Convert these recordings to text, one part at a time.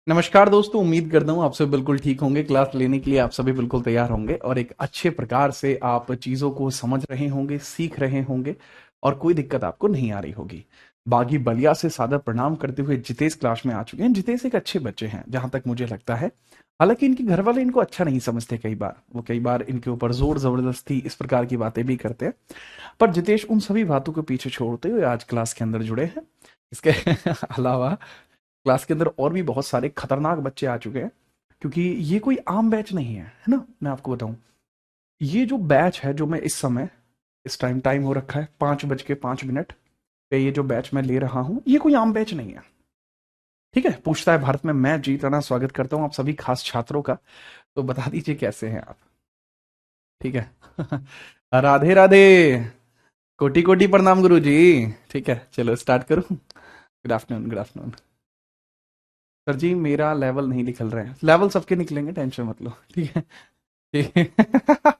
नमस्कार दोस्तों, उम्मीद करता हूँ आप सब बिल्कुल ठीक होंगे। क्लास लेने के लिए आप सभी बिल्कुल तैयार होंगे और एक अच्छे प्रकार से आप चीज़ों को समझ रहे होंगे, सीख रहे होंगे और कोई दिक्कत आपको नहीं आ रही होगी। बागी बलिया से सादर प्रणाम करते हुए जितेश क्लास में आ चुके हैं। जितेश एक अच्छे बच्चे हैं जहां तक मुझे लगता है। हालांकि इनके घर वाले इनको अच्छा नहीं समझते, कई बार इनके ऊपर जोर जबरदस्ती इस प्रकार की बातें भी करते हैं। पर जितेश उन सभी बातों को पीछे छोड़ते हुए आज क्लास के अंदर जुड़े हैं। इसके अलावा क्लास के अंदर और भी बहुत सारे खतरनाक बच्चे आ चुके हैं, क्योंकि ये कोई आम बैच नहीं है ना। मैं आपको बताऊं, ये जो बैच है, जो मैं इस समय इस टाइम हो रखा है 5:05 पे, ये जो बैच मैं ले रहा हूं ये कोई आम बैच नहीं है। ठीक है, पूछता है भारत में, मैं जीत राणा स्वागत करता हूं आप सभी खास छात्रों का। तो बता दीजिए कैसे हैं आप। ठीक है। राधे राधे, कोटि कोटि प्रणाम गुरु जी। ठीक है, चलो स्टार्ट करूं। Good afternoon, good afternoon. Sir ji मेरा लेवल नहीं निकल रहा है। लेवल सबके निकलेंगे, टेंशन मत लो। ठीक है, ठीक है।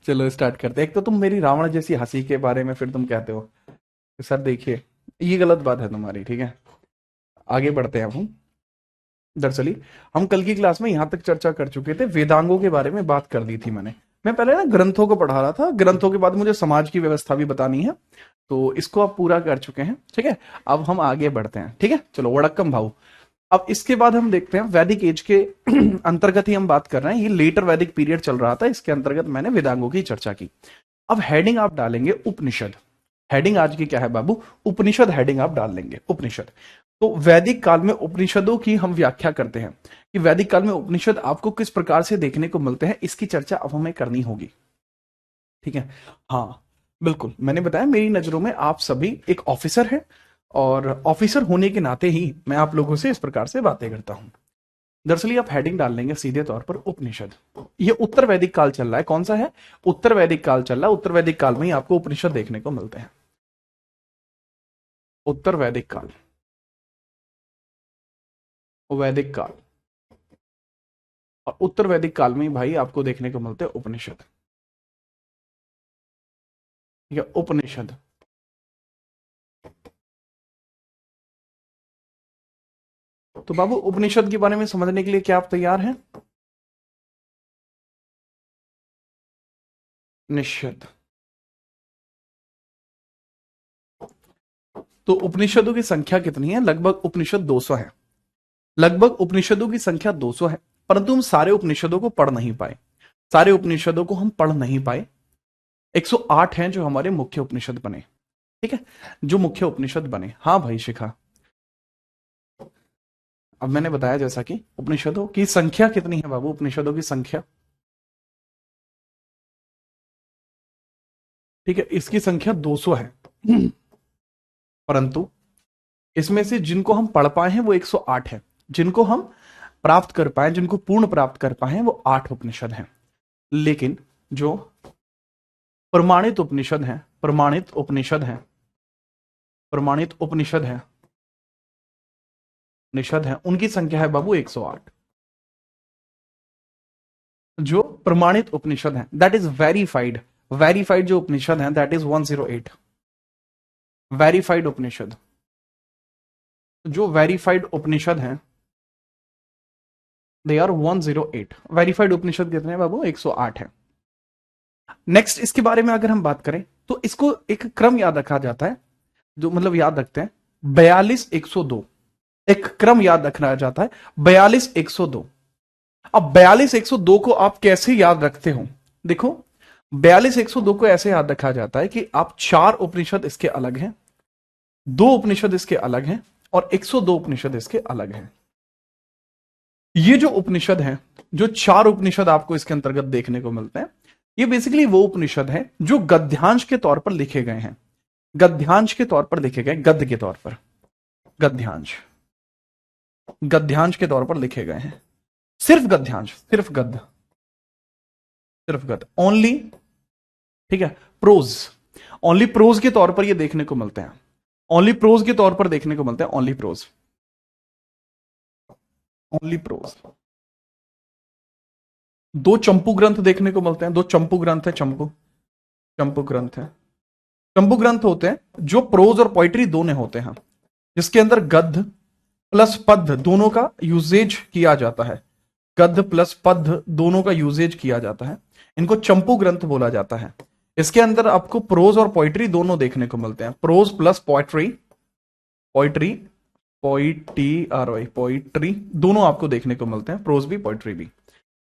चलो स्टार्ट करते हैं। एक तो तुम मेरी रावण जैसी हंसी के बारे में फिर तुम कहते हो कि सर देखिए ये गलत बात है तुम्हारी। ठीक है, आगे बढ़ते हैं अब हम। दरअसली हम कल की क्लास में यहां तक चर्चा कर चुके थे, वेदांगों के बारे में बात कर दी थी मैंने। मैं पहले ना ग्रंथों को पढ़ा रहा था, ग्रंथों के बाद मुझे समाज की व्यवस्था भी बतानी है। तो इसको आप पूरा कर चुके हैं। ठीक है, अब हम आगे बढ़ते हैं। ठीक है, चलो वड़क्कम भाऊ। अब इसके बाद हम देखते हैं वैदिक एज के अंतर्गत ही हम बात कर रहे हैं। ये लेटर वैदिक पीरियड चल रहा था, इसके अंतर्गत मैंने वेदांगों की चर्चा की। अब हेडिंग आप डालेंगे उपनिषद। हेडिंग आज की क्या है बाबू? उपनिषद। हेडिंग आप डाल लेंगे उपनिषद। तो वैदिक काल में उपनिषदों की हम व्याख्या करते हैं कि वैदिक काल में उपनिषद आपको किस प्रकार से देखने को मिलते हैं, इसकी चर्चा अब हमें करनी होगी। ठीक है, हाँ बिल्कुल, मैंने बताया मेरी नजरों में आप सभी एक ऑफिसर हैं और ऑफिसर होने के नाते ही मैं आप लोगों से इस प्रकार से बातें करता हूं। दरअसल आप हेडिंग डाल लेंगे सीधे तौर पर उपनिषद। ये उत्तर वैदिक काल चल रहा है। कौन सा है? उत्तर वैदिक काल चल रहा है। उत्तर वैदिक काल में ही आपको उपनिषद देखने को मिलते हैं। उत्तर वैदिक काल, वैदिक काल, और उत्तर वैदिक काल में ही भाई आपको देखने को मिलते हैं उपनिषद। ठीक है, उपनिषद। तो बाबू उपनिषद के बारे में समझने के लिए क्या आप तैयार हैं? निश्चित। तो उपनिषदों की संख्या कितनी है? लगभग उपनिषद 200 है। लगभग उपनिषदों की संख्या 200 है, परंतु हम सारे उपनिषदों को पढ़ नहीं पाए। सारे उपनिषदों को हम पढ़ नहीं पाए। 108 हैं जो हमारे मुख्य उपनिषद बने। ठीक है, जो मुख्य उपनिषद बने। हाँ भाई शिखा, अब मैंने बताया जैसा कि उपनिषदों की संख्या कितनी है बाबू? उपनिषदों की संख्या, ठीक है, इसकी संख्या 200 है। परंतु इसमें से जिनको हम पढ़ पाए हैं वो 108 है। जिनको हम प्राप्त कर पाए, जिनको पूर्ण प्राप्त कर पाए हैं, वो 8 उपनिषद हैं। लेकिन जो प्रमाणित उपनिषद हैं, प्रमाणित उपनिषद हैं, प्रमाणित उपनिषद हैं, निषद हैं, उनकी संख्या है बाबू 108। जो प्रमाणित उपनिषद हैं, दैट इज वेरीफाइड, वेरीफाइड जो उपनिषद हैं दैट इज 108। वेरीफाइड उपनिषद, जो वेरीफाइड उपनिषद हैं दे आर 108। वेरीफाइड उपनिषद कितने हैं बाबू? 108 है। नेक्स्ट इसके बारे में अगर हम बात करें तो इसको एक क्रम याद रखा जाता है, जो मतलब याद रखते हैं 42-102। एक क्रम याद रखना जाता है 42-102। अब 42-102 को आप कैसे याद रखते हो? देखो, 42-102 को ऐसे याद रखा जाता है कि आप 4 उपनिषद इसके अलग हैं, 2 उपनिषद इसके अलग हैं और 102 उपनिषद इसके अलग हैं। ये जो उपनिषद हैं, जो 4 उपनिषद आपको इसके अंतर्गत देखने को मिलते हैं, ये बेसिकली वो उपनिषद हैं जो गद्यांश के तौर पर लिखे गए हैं। गद्यांश के तौर पर लिखे गए, गद्य के तौर पर, गद्यांश, गद्यांश के तौर पर लिखे गए हैं। सिर्फ गद्यांश, सिर्फ गद्य, सिर्फ गद्य, ओनली। ठीक है, प्रोज, ओनली प्रोज के तौर पर ये देखने को मिलते हैं। ओनली प्रोज के तौर पर देखने को मिलते हैं, ओनली प्रोज, ओनली प्रोज। 2 चंपू ग्रंथ देखने को मिलते हैं। 2 चंपू ग्रंथ है, चंपू, चंपू ग्रंथ है। चंपू ग्रंथ होते हैं जो प्रोज और पोइट्री दोनों होते हैं, जिसके अंदर गद्य प्लस पद्य दोनों का यूजेज किया जाता है। गद्य प्लस पद्य दोनों का यूजेज किया जाता है। इनको चंपू ग्रंथ बोला जाता है। इसके अंदर आपको प्रोज और पोइट्री दोनों देखने को मिलते हैं। Prose plus poetry, poetry poetry दोनों आपको देखने को मिलते हैं, प्रोज भी पोइट्री भी।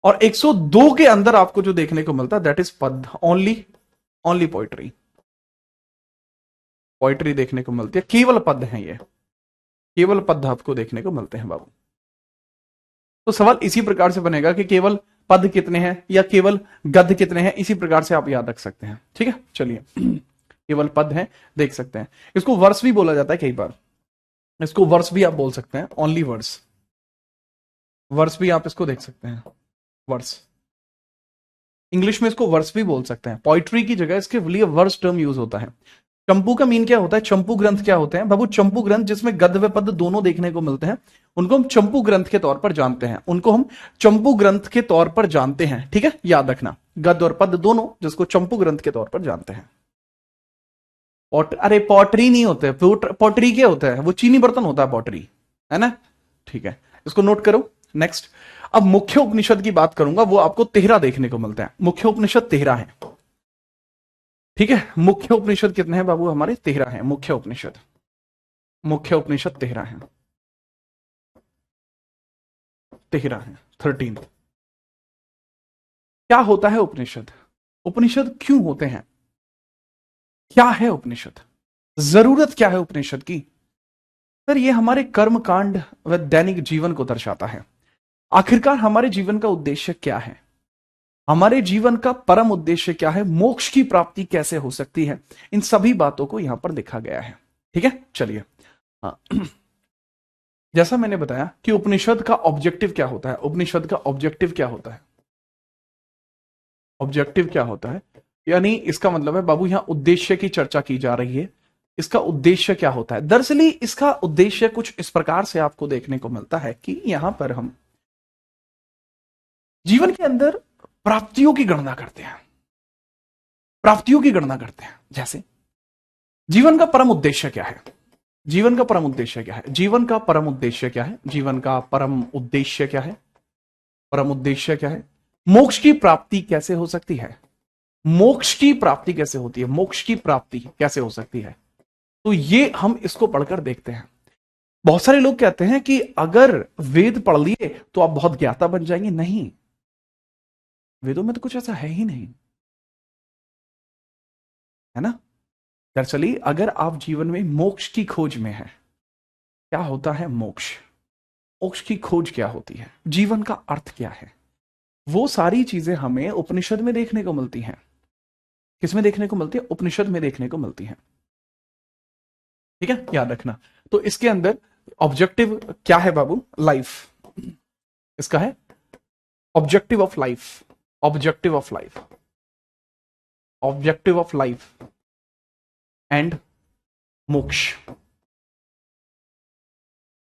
और 102 के अंदर आपको जो देखने को मिलता है दैट इज पद्य, ओनली पोइट्री। पोइट्री देखने को मिलती है, केवल पद्य है, ये केवल पद्य आपको देखने को मिलते हैं बाबू। तो सवाल इसी प्रकार से बनेगा कि केवल पद कितने हैं या केवल गद्य कितने हैं, इसी प्रकार से आप याद रख सकते हैं। ठीक है, चलिए केवल पद हैं, देख सकते हैं। इसको वर्स भी बोला जाता है कई बार, इसको वर्स भी आप बोल सकते हैं, ओनली वर्स, वर्स भी आप इसको देख सकते हैं, वर्स। इंग्लिश में इसको वर्स भी बोल सकते हैं, पोइट्री की जगह इसके लिए वर्स टर्म यूज होता है। चंपू का मीन क्या होता है, चंपू ग्रंथ क्या होते हैं बाबू? चंपू ग्रंथ जिसमें गद्य व पद्य दोनों देखने को मिलते हैं, उनको हम चंपू ग्रंथ के तौर पर जानते हैं, उनको हम चंपू ग्रंथ के तौर पर जानते हैं। ठीक है, याद रखना, गद्य और पद्य दोनों, जिसको चंपू ग्रंथ के तौर पर जानते हैं। अरे पॉटरी नहीं होते, पॉटरी क्या होता है? वो चीनी बर्तन होता है पॉटरी, है ना? ठीक है, इसको नोट करो। नेक्स्ट, अब मुख्य उपनिषद की बात करूंगा, वो आपको 13 देखने को मिलते हैं। मुख्य उपनिषद 13 है। ठीक है, मुख्य उपनिषद कितने हैं बाबू? हमारे 13 हैं मुख्य उपनिषद। मुख्य उपनिषद 13 हैं, 13 हैं, 13। क्या होता है उपनिषद? उपनिषद क्यों होते हैं? क्या है उपनिषद? जरूरत क्या है उपनिषद की? सर, ये हमारे कर्म कांड व दैनिक जीवन को दर्शाता है। आखिरकार हमारे जीवन का उद्देश्य क्या है? हमारे जीवन का परम उद्देश्य क्या है? मोक्ष की प्राप्ति कैसे हो सकती है? इन सभी बातों को यहां पर लिखा गया है। ठीक है, चलिए। हाँ, जैसा मैंने बताया कि उपनिषद का ऑब्जेक्टिव क्या होता है, उपनिषद का ऑब्जेक्टिव क्या होता है, ऑब्जेक्टिव क्या होता है, यानी इसका मतलब है बाबू यहां उद्देश्य की चर्चा की जा रही है। इसका उद्देश्य क्या होता है? दरअसल इसका उद्देश्य कुछ इस प्रकार से आपको देखने को मिलता है कि यहां पर हम जीवन के अंदर प्राप्तियों की गणना करते हैं, प्राप्तियों की गणना करते हैं। जैसे जीवन का परम उद्देश्य क्या है? जीवन का परम उद्देश्य क्या है? जीवन का परम उद्देश्य क्या है? जीवन का परम उद्देश्य क्या है? परम उद्देश्य क्या है? मोक्ष की प्राप्ति कैसे हो सकती है? मोक्ष की प्राप्ति कैसे होती है? मोक्ष की प्राप्ति कैसे हो सकती है? तो ये हम इसको पढ़कर देखते हैं। बहुत सारे लोग कहते हैं कि अगर वेद पढ़ लिए तो आप बहुत ज्ञाता बन जाएंगे। नहीं, वेदों में तो कुछ ऐसा है ही नहीं, है ना? दरअसल अगर आप जीवन में मोक्ष की खोज में है, क्या होता है मोक्ष? मोक्ष की खोज क्या होती है? जीवन का अर्थ क्या है? वो सारी चीजें हमें उपनिषद में देखने को मिलती हैं। किसमें देखने को मिलती है? उपनिषद में देखने को मिलती हैं। ठीक है, याद रखना। तो इसके अंदर ऑब्जेक्टिव क्या है बाबू? लाइफ। इसका है objective of life, objective of life, objective of life and मोक्ष।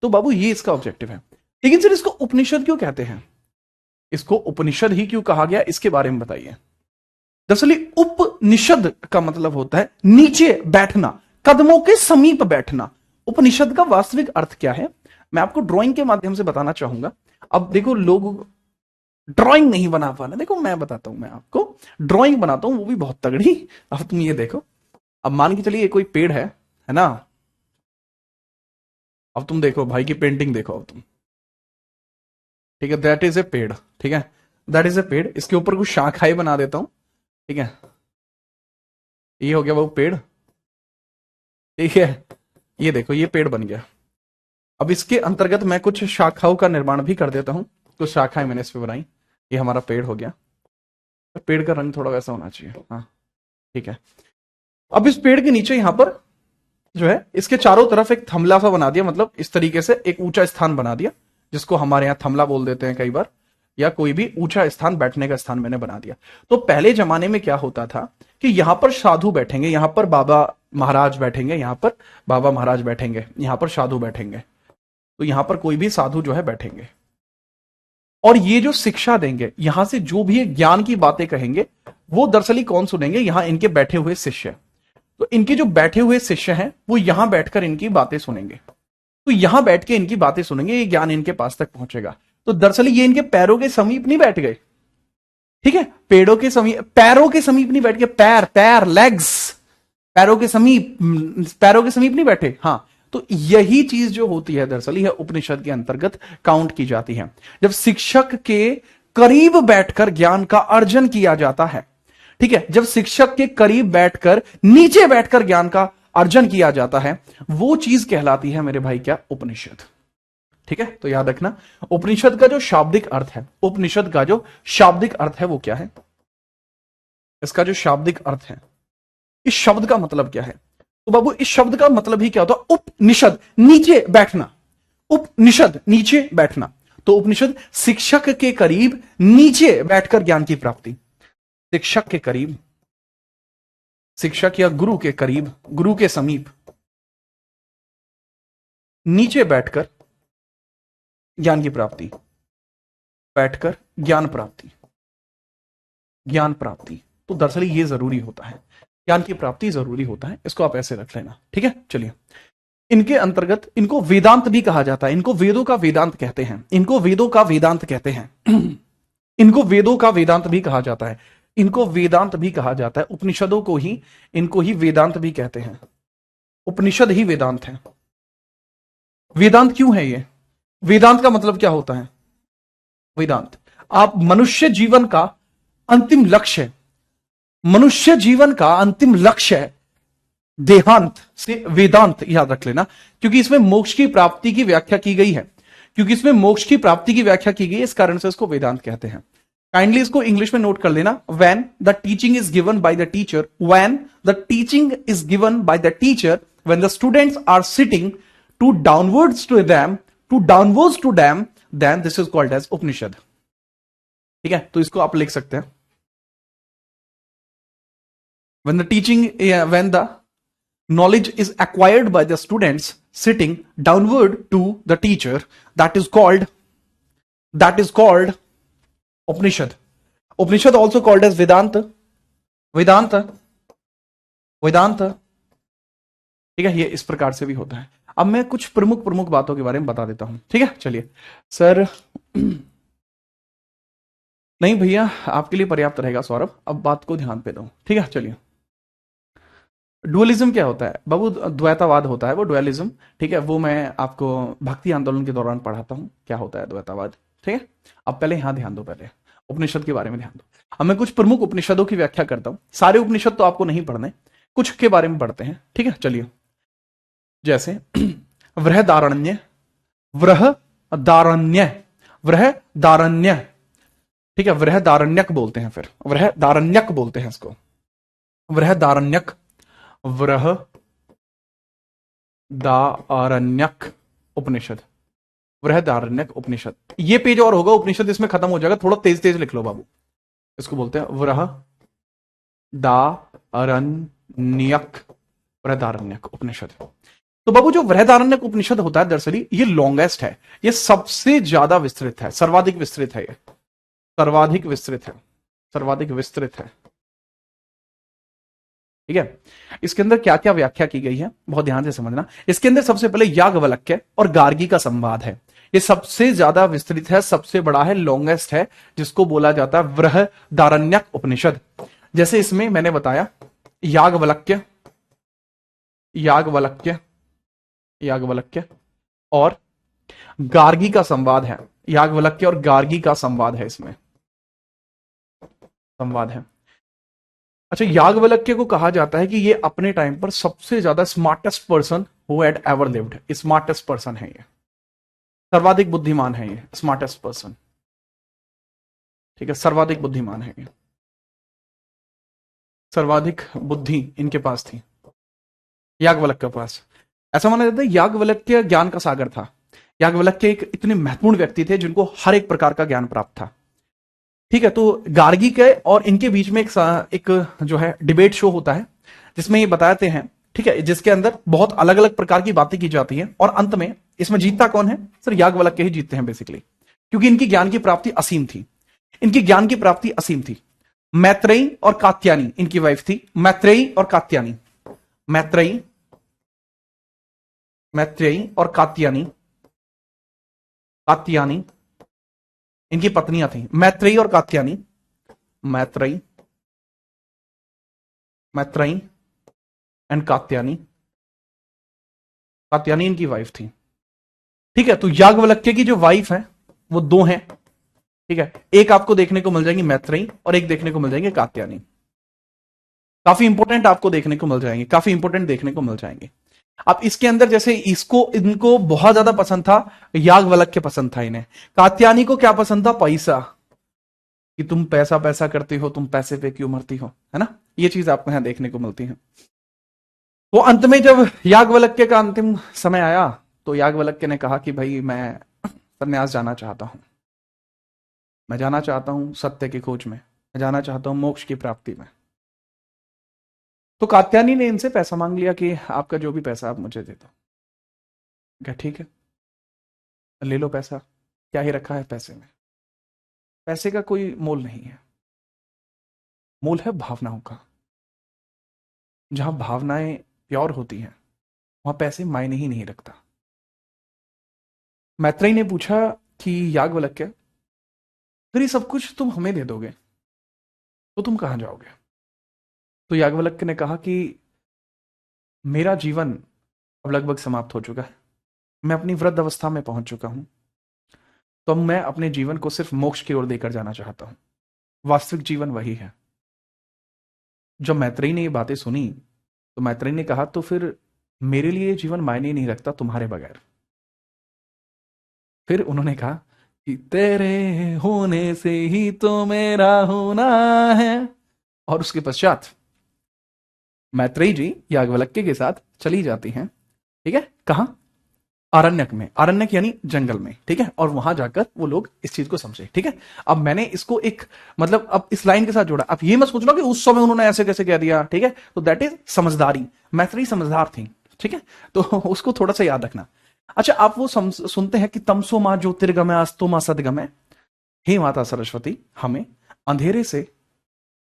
तो बाबू ये इसका ऑब्जेक्टिव है। लेकिन सर इसको उपनिषद क्यों कहते हैं? इसको उपनिषद ही क्यों कहा गया, इसके बारे में बताइए। दरअसल उपनिषद का मतलब होता है नीचे बैठना, कदमों के समीप बैठना। उपनिषद का वास्तविक अर्थ क्या है, मैं आपको ड्राइंग के माध्यम से बताना चाहूंगा। अब देखो, लोग ड्राइंग नहीं बना पाना, देखो मैं बताता हूं, मैं आपको ड्राइंग बनाता हूं, वो भी बहुत तगड़ी। अब तुम ये देखो, अब मान के चलिए कोई पेड़ है ना? अब तुम देखो भाई की पेंटिंग देखो अब तुम, ठीक है, दैट इज ए पेड़। ठीक है, दैट इज ए पेड़। इसके ऊपर कुछ शाखाएं बना देता हूं। ठीक है, ये हो गया वो पेड़। ठीक है, ये देखो ये पेड़ बन गया। अब इसके अंतर्गत मैं कुछ शाखाओं का निर्माण भी कर देता हूं, कुछ शाखाएं मैंने इस पे बनाई। ये हमारा पेड़ हो गया। पेड़ का रंग थोड़ा वैसा होना चाहिए। हाँ, ठीक है। अब इस पेड़ के नीचे यहां पर जो है, इसके चारों तरफ एक थमला सा बना दिया, मतलब इस तरीके से एक ऊंचा स्थान बना दिया, जिसको हमारे यहाँ थमला बोल देते हैं कई बार, या कोई भी ऊंचा स्थान, बैठने का स्थान मैंने बना दिया। तो पहले जमाने में क्या होता था कि यहां पर साधु बैठेंगे, यहां पर बाबा महाराज बैठेंगे, यहां पर बाबा महाराज बैठेंगे, यहां पर साधु बैठेंगे। तो यहां पर कोई भी साधु जो है बैठेंगे, और ये जो शिक्षा देंगे, यहां से जो भी ज्ञान की बातें कहेंगे, वो दरअसल कौन सुनेंगे? यहां इनके बैठे हुए शिष्य। तो इनके जो बैठे हुए शिष्य हैं, वो यहां बैठकर इनकी बातें सुनेंगे। तो यहां बैठ के इनकी बातें सुनेंगे, ये ज्ञान इनके पास तक पहुंचेगा। तो दरअसल ये इनके पैरों के समीप नहीं बैठ गए, ठीक है, पेड़ों के समीप, पैरों के समीप नहीं बैठ गए, पैर पैर लेग्स, पैरों के समीप, पैरों के समीप नहीं बैठे। हाँ, तो यही चीज जो होती है दरअसल यह उपनिषद के अंतर्गत काउंट की जाती है। जब शिक्षक के करीब बैठकर ज्ञान का अर्जन किया जाता है, ठीक है, जब शिक्षक के करीब बैठकर, नीचे बैठकर ज्ञान का अर्जन किया जाता है, वो चीज कहलाती है मेरे भाई क्या, उपनिषद। ठीक है, तो याद रखना उपनिषद का जो शाब्दिक अर्थ है, उपनिषद का जो शाब्दिक अर्थ है वो क्या है, इसका जो शाब्दिक अर्थ है, इस शब्द का मतलब क्या है। तो बाबू इस शब्द का मतलब ही क्या होता है, उपनिषद, नीचे बैठना, उपनिषद नीचे बैठना। तो उपनिषद शिक्षक के करीब नीचे बैठकर ज्ञान की प्राप्ति, शिक्षक के करीब, शिक्षक या गुरु के करीब, गुरु के समीप नीचे बैठकर ज्ञान की प्राप्ति, बैठकर ज्ञान प्राप्ति, ज्ञान प्राप्ति। तो दरअसल ये जरूरी होता है, ज्ञान की प्राप्ति जरूरी होता है, इसको आप ऐसे रख लेना। ठीक है, चलिए, इनके अंतर्गत इनको वेदांत भी कहा जाता है, इनको वेदों का वेदांत कहते हैं, इनको वेदों का वेदांत कहते हैं इनको वेदों का वेदांत भी कहा जाता है, इनको वेदांत भी कहा जाता है, उपनिषदों को ही, इनको ही वेदांत भी कहते हैं, उपनिषद ही वेदांत है। वेदांत क्यों है ये, वेदांत का मतलब क्या होता है, वेदांत आप मनुष्य जीवन का अंतिम लक्ष्य है, मनुष्य जीवन का अंतिम लक्ष्य है देहांत से वेदांत, याद रख लेना, क्योंकि इसमें मोक्ष की प्राप्ति की व्याख्या की गई है, क्योंकि इसमें मोक्ष की प्राप्ति की व्याख्या की गई है, इस कारण से इसको वेदांत कहते हैं। काइंडली इसको इंग्लिश में नोट कर लेना, when the teaching is given by the teacher, when the teaching is given by the teacher, when the students are sitting to downwards to them, to downwards to them, then this is called as Upanishad. ठीक है, तो इसको आप लिख सकते हैं, when the teaching, when the knowledge is acquired by the students sitting downward to the teacher, that is called Upanishad. Upanishad also called as Vedanta, Vedanta। ठीक है, ये इस प्रकार से भी होता है। अब मैं कुछ प्रमुख बातों के बारे में बता देता हूं। ठीक है, चलिए सर नहीं भैया, आपके लिए पर्याप्त रहेगा सौरभ, अब बात को ध्यान पे दो। ठीक है, चलिए, डुअलिज्म क्या होता है बाबू, द्वैतावाद होता है वो, डुअलिज्म। ठीक है, वो मैं आपको भक्ति आंदोलन के दौरान पढ़ाता हूं, क्या होता है द्वैतावाद। ठीक है, अब पहले यहां ध्यान दो, पहले उपनिषद के बारे में ध्यान दो। अब मैं कुछ प्रमुख उपनिषदों की व्याख्या करता हूं, सारे उपनिषद तो आपको नहीं पढ़ने, कुछ के बारे में पढ़ते हैं। ठीक है, चलिए, जैसे वृहदारण्य, वृहदारण्य, वृहदारण्य, ठीक है, वृहदारण्यक बोलते हैं, फिर वृहदारण्यक बोलते हैं इसको, वृहदारण्यक, वृहदारण्यक उपनिषद, वृहदारण्यक उपनिषद। ये पेज और होगा उपनिषद, इसमें खत्म हो जाएगा, थोड़ा तेज तेज लिख लो बाबू। इसको बोलते हैं वृहदारण्यक, वृहदारण्यक उपनिषद। तो बाबू जो वृहदारण्यक उपनिषद होता है दरअसल ये लॉन्गेस्ट है, ये सबसे ज्यादा विस्तृत है, सर्वाधिक विस्तृत है, ये सर्वाधिक विस्तृत है, सर्वाधिक विस्तृत है। ठीक है, इसके अंदर क्या क्या व्याख्या की गई है बहुत ध्यान से समझना। इसके अंदर सबसे पहले याज्ञवल्क्य और गार्गी का संवाद है, ये सबसे ज्यादा विस्तृत है, सबसे बड़ा है, लॉन्गेस्ट है, जिसको बोला जाता है वृहदारण्यक उपनिषद। जैसे इसमें मैंने बताया याज्ञवल्क्य, याज्ञवल्क्य, याज्ञवल्क्य और गार्गी का संवाद है, याज्ञवल्क्य और गार्गी का संवाद है, इसमें संवाद है। अच्छा, याज्ञवल्क्य को कहा जाता है कि ये अपने टाइम पर सबसे ज्यादा smartest person who had ever lived, smartest person है, ये सर्वाधिक बुद्धिमान है, ये स्मार्टेस्ट पर्सन। ठीक है, सर्वाधिक बुद्धिमान है, ये सर्वाधिक बुद्धि इनके पास थी याज्ञवल्क्य के पास। ऐसा माना जाता है याज्ञवल्क्य ज्ञान का सागर था, याज्ञवल्क्य एक इतने महत्वपूर्ण व्यक्ति थे जिनको हर एक प्रकार का ज्ञान प्राप्त था। ठीक है, तो गार्गी के और इनके बीच में एक जो है डिबेट शो होता है, जिसमें ये बताते हैं, ठीक है, जिसके अंदर बहुत अलग अलग प्रकार की बातें की जाती हैं, और अंत में इसमें जीतता कौन है, सर याज्ञवल्क्य ही जीतते हैं बेसिकली, क्योंकि इनकी ज्ञान की प्राप्ति असीम थी, इनकी ज्ञान की प्राप्ति असीम थी। मैत्रेयी और कात्यायनी इनकी वाइफ थी, मैत्रेयी और कात्यायनी, मैत्रेयी मैत्रेयी और कात्यायनी, कात्यायनी इनकी पत्नियां थी, मैत्रेयी और कात्यायनी, मैत्रेयी, मैत्रेयी एंड कात्यायनी, कात्यायनी इनकी वाइफ थी। ठीक है, तो याज्ञवल्क्य की जो वाइफ है वो दो हैं। ठीक है, एक आपको देखने को मिल जाएंगी मैत्रेयी और एक देखने को मिल जाएंगे कात्यायनी। काफी इंपोर्टेंट आपको देखने को मिल जाएंगे, काफी इंपोर्टेंट देखने को मिल जाएंगे। अब इसके अंदर जैसे इसको इनको बहुत ज्यादा पसंद था, याज्ञवल्क्य पसंद था इन्हें। कात्यायनी को क्या पसंद था? पैसा, कि तुम पैसा पैसा करती हो, तुम पैसे पे क्यों मरती हो, है ना। ये चीज आपको यहां देखने को मिलती है। वो अंत में जब याज्ञवल्क्य का अंतिम समय आया तो याज्ञवल्क्य ने कहा कि भाई मैं संन्यास जाना चाहता हूं, मैं जाना चाहता हूं सत्य की खोज में, मैं जाना चाहता हूं मोक्ष की प्राप्ति में। तो कात्यायनी ने इनसे पैसा मांग लिया कि आपका जो भी पैसा आप मुझे दे दो। क्या ठीक है, ले लो पैसा, क्या ही रखा है पैसे में, पैसे का कोई मोल नहीं है, मोल है भावनाओं का। जहां भावनाएं प्योर होती हैं वहां पैसे मायने ही नहीं रखता। मैत्रेयी ने पूछा कि याज्ञवल्क्य, अगर ये सब कुछ तुम हमें दे दोगे तो तुम कहां जाओगे? तो याज्ञवल्क्य ने कहा कि मेरा जीवन अब लगभग समाप्त हो चुका है, मैं अपनी वृद्ध अवस्था में पहुंच चुका हूं, तो अब मैं अपने जीवन को सिर्फ मोक्ष की ओर देकर जाना चाहता हूं। वास्तविक जीवन वही है। जब मैत्रेयी ने ये बातें सुनी तो मैत्रेयी ने कहा तो फिर मेरे लिए जीवन मायने नहीं रखता तुम्हारे बगैर। फिर उन्होंने कहा कि तेरे होने से ही तो मेरा होना है। और उसके पश्चात मैत्रेयी जी याज्ञवल्क्य के साथ चली जाती हैं। ठीक है, कहां? आरण्यक में, आरण्यक यानी जंगल में। ठीक है, और वहां जाकर वो लोग इस चीज को समझे। ठीक है, अब मैंने इसको एक मतलब अब इस लाइन के साथ जोड़ा। अब ये मत सोचना कि उस समय उन्होंने ऐसे कैसे कह दिया। ठीक है, तो दैट इज समझदारी, मैत्रेयी समझदार थी। ठीक है, तो उसको थोड़ा सा याद रखना। अच्छा, आप वो सुनते हैं कि तमसो मां ज्योतिर्गमय अस्तो मां सदगमय, हे माता सरस्वती हमें अंधेरे से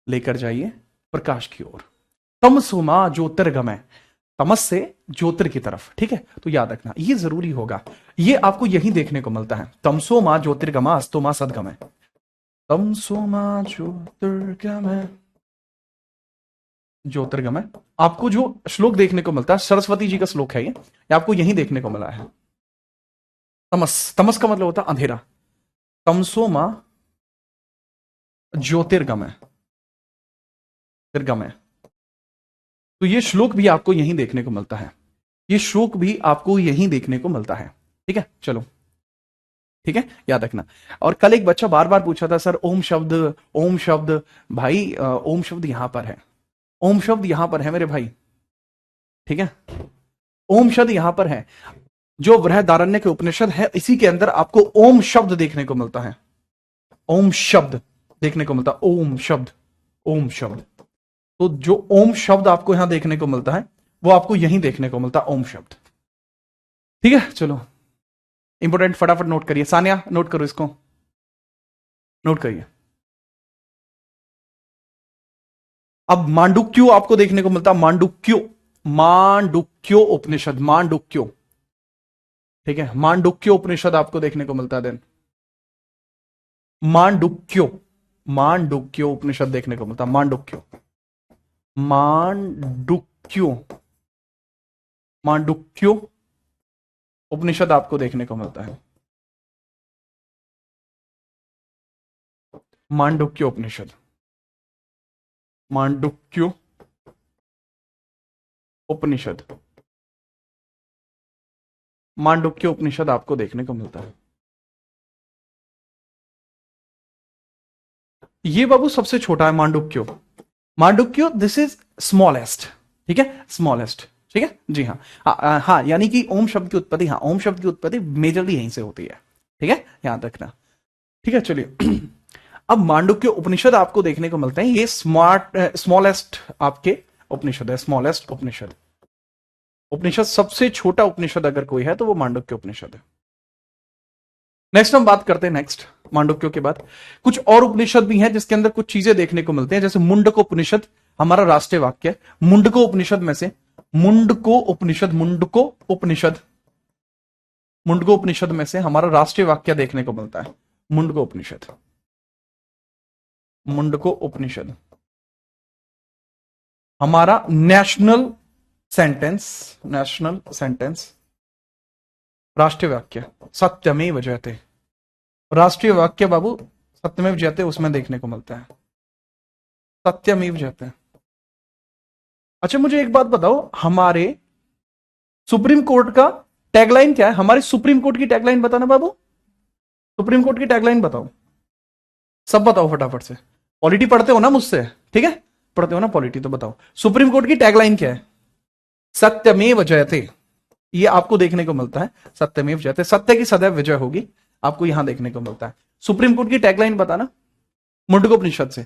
लेकर जाइए प्रकाश की ओर। तमसो मां ज्योतिर्गमय, तमस से ज्योतिर की तरफ। ठीक है, तो याद रखना ये जरूरी होगा, ये आपको यही देखने को मिलता है। तमसो मां ज्योतिर्गमा अस्तो मां सदगमय, तमसो मां ज्योतिर्गमय, ज्योतिर्गमय। आपको जो श्लोक देखने को मिलता है सरस्वती जी का श्लोक है ये आपको यही देखने को मिला है। तमस, तमस का मतलब होता है अंधेरा। तमसो मां ज्योतिर्गमय, ज्योतिर्गमय। तो ये श्लोक भी आपको यहीं देखने को मिलता है, ये श्लोक भी आपको यहीं देखने को मिलता है। ठीक है, चलो ठीक है, याद रखना। और कल एक बच्चा बार बार पूछा था सर ओम शब्द, ओम शब्द। भाई ओम शब्द यहां पर है, ओम शब्द यहां पर है मेरे भाई। ठीक है, ओम शब्द यहां पर है। जो बृहदारण्यक के उपनिषद है इसी के अंदर आपको ओम शब्द देखने को मिलता है, ओम शब्द देखने को मिलता है, ओम शब्द, ओम शब्द। तो जो ओम शब्द आपको यहां देखने को मिलता है वो आपको यहीं देखने को मिलता है, ओम शब्द। ठीक है, चलो इंपोर्टेंट फटाफट नोट करिए। सानिया नोट करो, इसको नोट करिए। अब मांडुक्यो आपको देखने को मिलता है, मांडुक्यो, मांडुक्यो उपनिषद, मांडुक्यो। ठीक है, मांडुक्यो उपनिषद आपको देखने को मिलता है। देन मांडुक्यो, मांडुक्यो उपनिषद देखने को मिलता है, मांडुक्यो, मांडुक्यो, मांडुक्यो उपनिषद आपको देखने को मिलता है, मांडुक्यो उपनिषद, मांडुक्यो उपनिषद, मांडुक्यो उपनिषद आपको देखने को मिलता है। ये बाबू सबसे छोटा है मांडुक्यो, मांडुक्यो दिस इज स्मॉलेस्ट। ठीक है, स्मॉलेस्ट। ठीक है जी, हाँ हाँ हाँ, यानी कि ओम शब्द की उत्पत्ति, हाँ ओम शब्द की उत्पत्ति मेजरली यहीं से होती है। ठीक है, याद रखना। ठीक है, चलिए अब मांडुक्य उपनिषद आपको देखने को मिलते हैं, ये स्मॉलेस्ट आपके उपनिषद है, स्मॉलेस्ट उपनिषद। उपनिषद सबसे छोटा उपनिषद अगर कोई है तो वो मांडुक्य उपनिषद है। नेक्स्ट हम बात करते हैं, नेक्स्ट मांडुक्यों के बाद कुछ और उपनिषद भी हैं जिसके अंदर कुछ चीजें देखने को मिलते हैं। जैसे मुंडको उपनिषद हमारा राष्ट्रीय वाक्य है। मुंडको उपनिषद में से, मुंडको उपनिषद, मुंडको उपनिषद मुंडकोपनिषद में से हमारा राष्ट्रीय वाक्य देखने को मिलता है। मुंडकोपनिषद, मुंडकोपनिषद हमारा नेशनल सेंटेंस, राष्ट्रीय वाक्य सत्यमेव जयते। राष्ट्रीय वाक्य बाबू सत्यमेव जयते उसमें देखने को मिलता है, सत्यमेव जयते। अच्छा मुझे एक बात बताओ, हमारे सुप्रीम कोर्ट का टैगलाइन क्या है? हमारे सुप्रीम कोर्ट की टैगलाइन बताना बाबू, सुप्रीम कोर्ट की टैगलाइन बताओ, सब बताओ फटाफट से। पॉलिटी पढ़ते हो ना मुझसे, ठीक है, पढ़ते हो ना पॉलिटी, तो बताओ सुप्रीम कोर्ट की टैगलाइन क्या है? सत्यमेव जयते, ये आपको देखने को मिलता है, सत्यमेव जयते, सत्य की सदैव विजय होगी, आपको यहां देखने को मिलता है। सुप्रीम कोर्ट की टैगलाइन बताना, मुंडकोपनिषद से।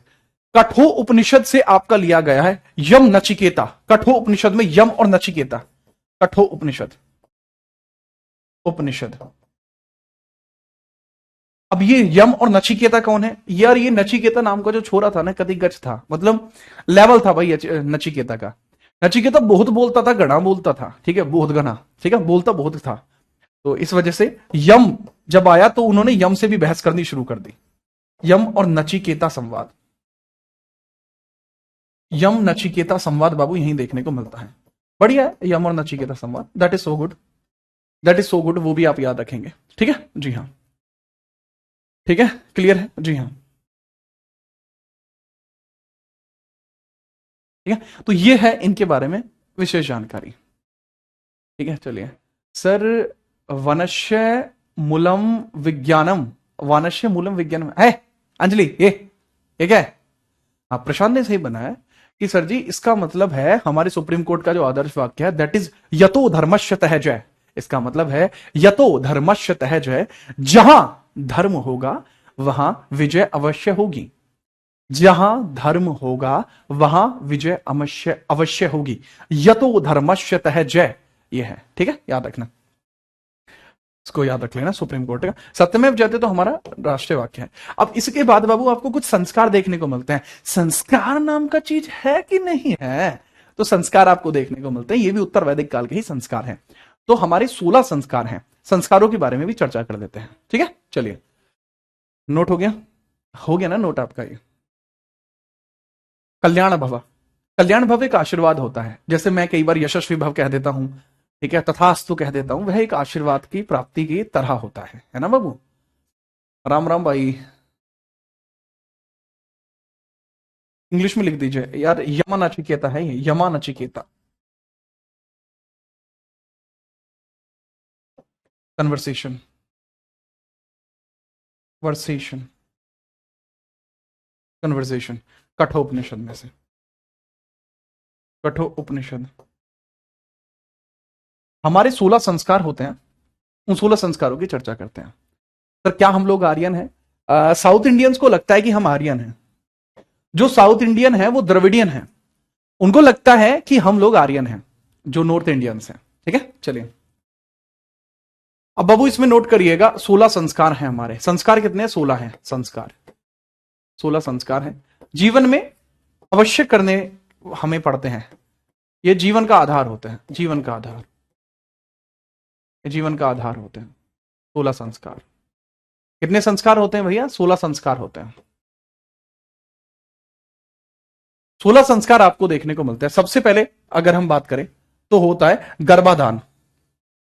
कठो उपनिषद से आपका लिया गया है यम नचिकेता, कठो उपनिषद में यम और नचिकेता, कठो उपनिषद, उपनिषद। अब ये यम और नचिकेता कौन है यार? ये नचिकेता नाम का जो छोरा था ना, कति गच था, मतलब लेवल था भाई नचिकेता का। नचिकेता बहुत बोलता था, घना बोलता था, ठीक है, बहुत घना, ठीक है, बोलता बहुत था। तो इस वजह से यम जब आया तो उन्होंने यम से भी बहस करनी शुरू कर दी। यम और नचिकेता संवाद, यम नचिकेता संवाद बाबू यहीं देखने को मिलता है। बढ़िया है यम और नचिकेता संवाद, that is so good, that is so good, वो भी आप याद रखेंगे, ठीक है जी हाँ, ठीक है, क्लियर है जी हाँ, ठीक है। तो ये है इनके बारे में विशेष जानकारी, ठीक है। चलिए सर, वनश्य मूलम विज्ञानम, वनश्य मूलम विज्ञानम है अंजलि, ये क्या है? हाँ प्रशांत ने सही बनाया कि सर जी इसका मतलब है हमारे सुप्रीम कोर्ट का जो आदर्श वाक्य है दैट इज यतो धर्मश्यतः जय। इसका मतलब है यतो धर्मश्यतः जय, जहां धर्म होगा वहां विजय अवश्य होगी, जहां धर्म होगा वहां विजय अवश्य अवश्य होगी। यतो धर्मश्यतः जय, ये है, ठीक है, याद रखना, इसको याद रख लेना, सुप्रीम कोर्ट का सत्यमेव जयते तो हमारा राष्ट्रीय वाक्य है। अब इसके बाद बाबू आपको कुछ संस्कार देखने को मिलते हैं। संस्कार नाम का चीज है कि नहीं है? तो संस्कार आपको देखने को मिलते हैं, ये भी उत्तर वैदिक काल के ही संस्कार हैं। तो हमारे 16 संस्कार हैं, संस्कारों के बारे में भी चर्चा कर लेते हैं, ठीक है। चलिए नोट हो गया, हो गया ना नोट आपका? ये कल्याण भव, कल्याण भव एक आशीर्वाद होता है, जैसे मैं कई बार यशस्वी भव कह देता हूं, ठीक है, तथास्तु कह देता हूं, वह एक आशीर्वाद की प्राप्ति की तरह होता है ना बाबू? राम राम भाई, इंग्लिश में लिख दीजिए यार, यमा नचिकेता है ये, यमा नचिकेता। कन्वर्सेशन, वर्सेशन, कन्वर्सेशन, कठोपनिषद में से, कठोपनिषद। हमारे 16 संस्कार होते हैं, उन 16 संस्कारों की चर्चा करते हैं। सर क्या हम लोग आर्यन हैं? साउथ इंडियंस को लगता है कि हम आर्यन हैं, जो साउथ इंडियन है वो द्रविडियन है, उनको लगता है कि हम लोग आर्यन हैं, जो नॉर्थ इंडियंस हैं, ठीक है। चलिए अब बाबू इसमें नोट करिएगा, 16 संस्कार हैं हमारे। संस्कार कितने हैं? 16 हैं संस्कार, 16 संस्कार हैं, जीवन में अवश्य करने हमें पड़ते हैं, ये जीवन का आधार होते हैं, जीवन का आधार, जीवन का आधार होते हैं 16 संस्कार। कितने संस्कार होते हैं भैया? 16 संस्कार होते हैं। 16 संस्कार आपको देखने को मिलते हैं। सबसे पहले अगर हम बात करें तो होता है गर्भाधान,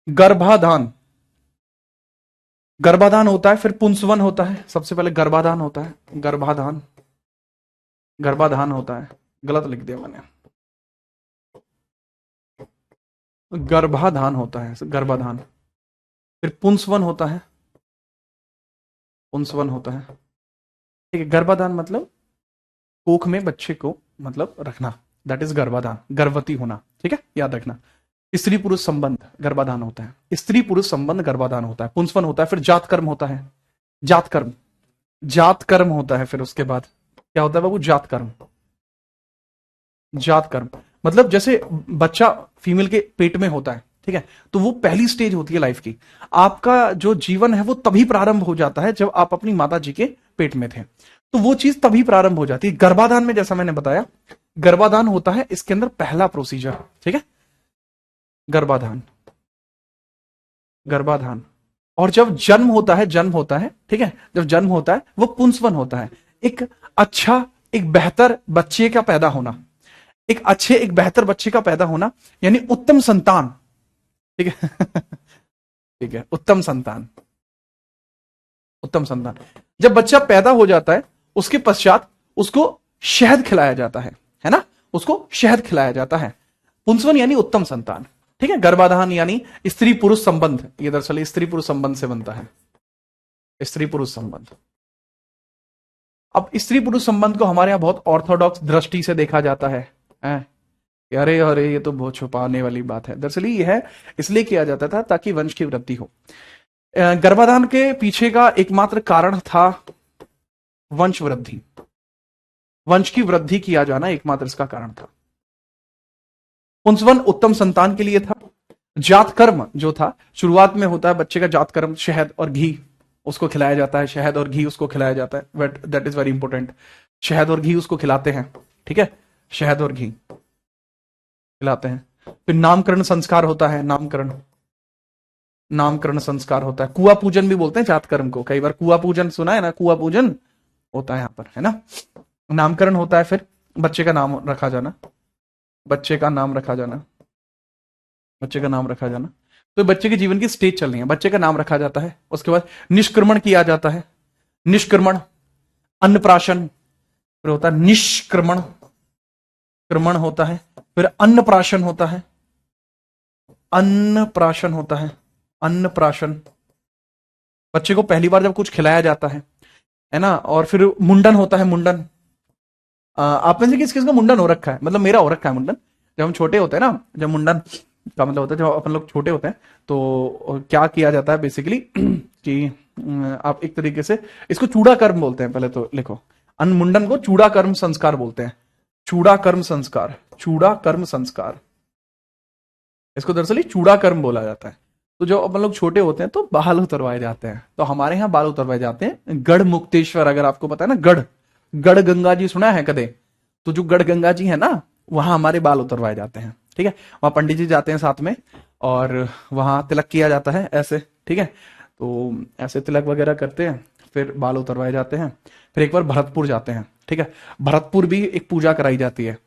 गर्भाधान, गर्भाधान होता है, फिर पुंसवन होता है, सबसे पहले गर्भाधान होता है, गर्भाधान, गर्भाधान होता है, गलत लिख दिया मैंने, गर्भाधान होता है, गर्भाधान, फिर पुंसवन होता है, पुंसवन होता है, ठीक है। गर्भाधान मतलब कोख में बच्चे को मतलब रखना, दैट इज गर्भाधान, गर्भवती होना, ठीक है, याद रखना। स्त्री पुरुष संबंध गर्भाधान होता है, स्त्री पुरुष संबंध गर्भाधान होता है, पुंसवन होता है, फिर जात कर्म होता है, जात कर्म, जात कर्म होता है, फिर उसके बाद क्या होता है बाबू? जात कर्म, जात कर्म मतलब जैसे बच्चा फीमेल के पेट में होता है, ठीक है, तो वो पहली स्टेज होती है लाइफ की। आपका जो जीवन है वो तभी प्रारंभ हो जाता है जब आप अपनी माता जी के पेट में थे, तो वो चीज तभी प्रारंभ हो जाती है। गर्भाधान में जैसा मैंने बताया, गर्भाधान होता है इसके अंदर पहला प्रोसीजर, ठीक है, गर्भाधान, गर्भाधान, और जब जन्म होता है, जन्म होता है, ठीक है, जब जन्म होता है वो पुंसवन होता है। एक अच्छा, एक बेहतर बच्चे का पैदा होना, एक अच्छे, एक बेहतर बच्चे का पैदा होना, यानी उत्तम संतान। ठीक है ठीक है, उत्तम संतान, उत्तम संतान। जब बच्चा पैदा हो जाता है उसके पश्चात उसको शहद खिलाया जाता है ना, उसको शहद खिलाया जाता है। पुंसवन यानी उत्तम संतान, ठीक है। गर्भाधान यानी स्त्री पुरुष संबंध, ये दरअसल स्त्री पुरुष संबंध से बनता है, स्त्री पुरुष संबंध। अब स्त्री पुरुष संबंध को हमारे यहां बहुत ऑर्थोडॉक्स दृष्टि से देखा जाता है, अरे अरे ये तो बहुत छुपाने वाली बात है। दरअसल ये है, इसलिए किया जाता था ताकि वंश की वृद्धि हो। गर्भाधान के पीछे का एकमात्र कारण था वंश वृद्धि, वंश की वृद्धि किया जाना एकमात्र इसका कारण था। पुंसवन उत्तम संतान के लिए था। जात कर्म जो था, शुरुआत में होता है बच्चे का जात कर्म, शहद और घी उसको खिलाया जाता है, शहद और घी उसको खिलाया जाता है, but that is very important. शहद और घी उसको खिलाते हैं, ठीक है, शहद और घी खिलाते हैं। फिर नामकरण संस्कार होता है, नामकरण, नामकरण संस्कार होता है। कुआ पूजन भी बोलते हैं जात कर्म को, कई बार कुआ पूजन सुना है ना, कुआ पूजन होता है यहां पर, है ना। नामकरण होता है, फिर बच्चे का नाम रखा जाना, बच्चे का नाम रखा जाना, बच्चे का नाम रखा जाना। तो बच्चे के जीवन की स्टेज चल रही है, बच्चे का नाम रखा जाता है। उसके बाद निष्क्रमण किया जाता है, निष्क्रमण, अन्नप्राशन, फिर होता है निष्क्रमण, क्रमण होता है, फिर अन्नप्राशन होता है, अन्नप्राशन होता है, अन्नप्राशन। बच्चे को पहली बार जब कुछ खिलाया जाता है ना। और फिर मुंडन होता है, मुंडन। आप में से किस किस का मुंडन हो रखा है? मतलब मेरा हो रखा है मुंडन। जब हम छोटे होते हैं ना, जब मुंडन का मतलब होता है, जब अपन लोग छोटे होते हैं तो क्या किया जाता है बेसिकली कि आप एक तरीके से इसको चूड़ा कर्म बोलते हैं। पहले तो लिखो, मुंडन को चूड़ा कर्म संस्कार बोलते हैं, चूड़ा कर्म संस्कार, चूड़ा कर्म संस्कार, इसको दरअसल चूड़ा कर्म बोला जाता है। तो जब अपन लोग छोटे होते हैं तो बाल उतरवाए जाते हैं, तो हमारे यहाँ बाल उतरवाए जाते हैं गढ़ मुक्तेश्वर, अगर आपको पता है ना, गढ़, गढ़ गंगा जी सुना है कदे? तो जो गढ़ गंगा जी है ना, वहां हमारे बाल उतरवाए जाते हैं, ठीक है। वहां पंडित जी जाते हैं साथ में, और वहां तिलक किया जाता है ऐसे, ठीक है। तो ऐसे तिलक वगैरह करते हैं, फिर बाल उतरवाए जाते हैं। फिर एक बार भरतपुर जाते हैं, ठीक है। भरतपुर भी एक पूजा कराई जाती है,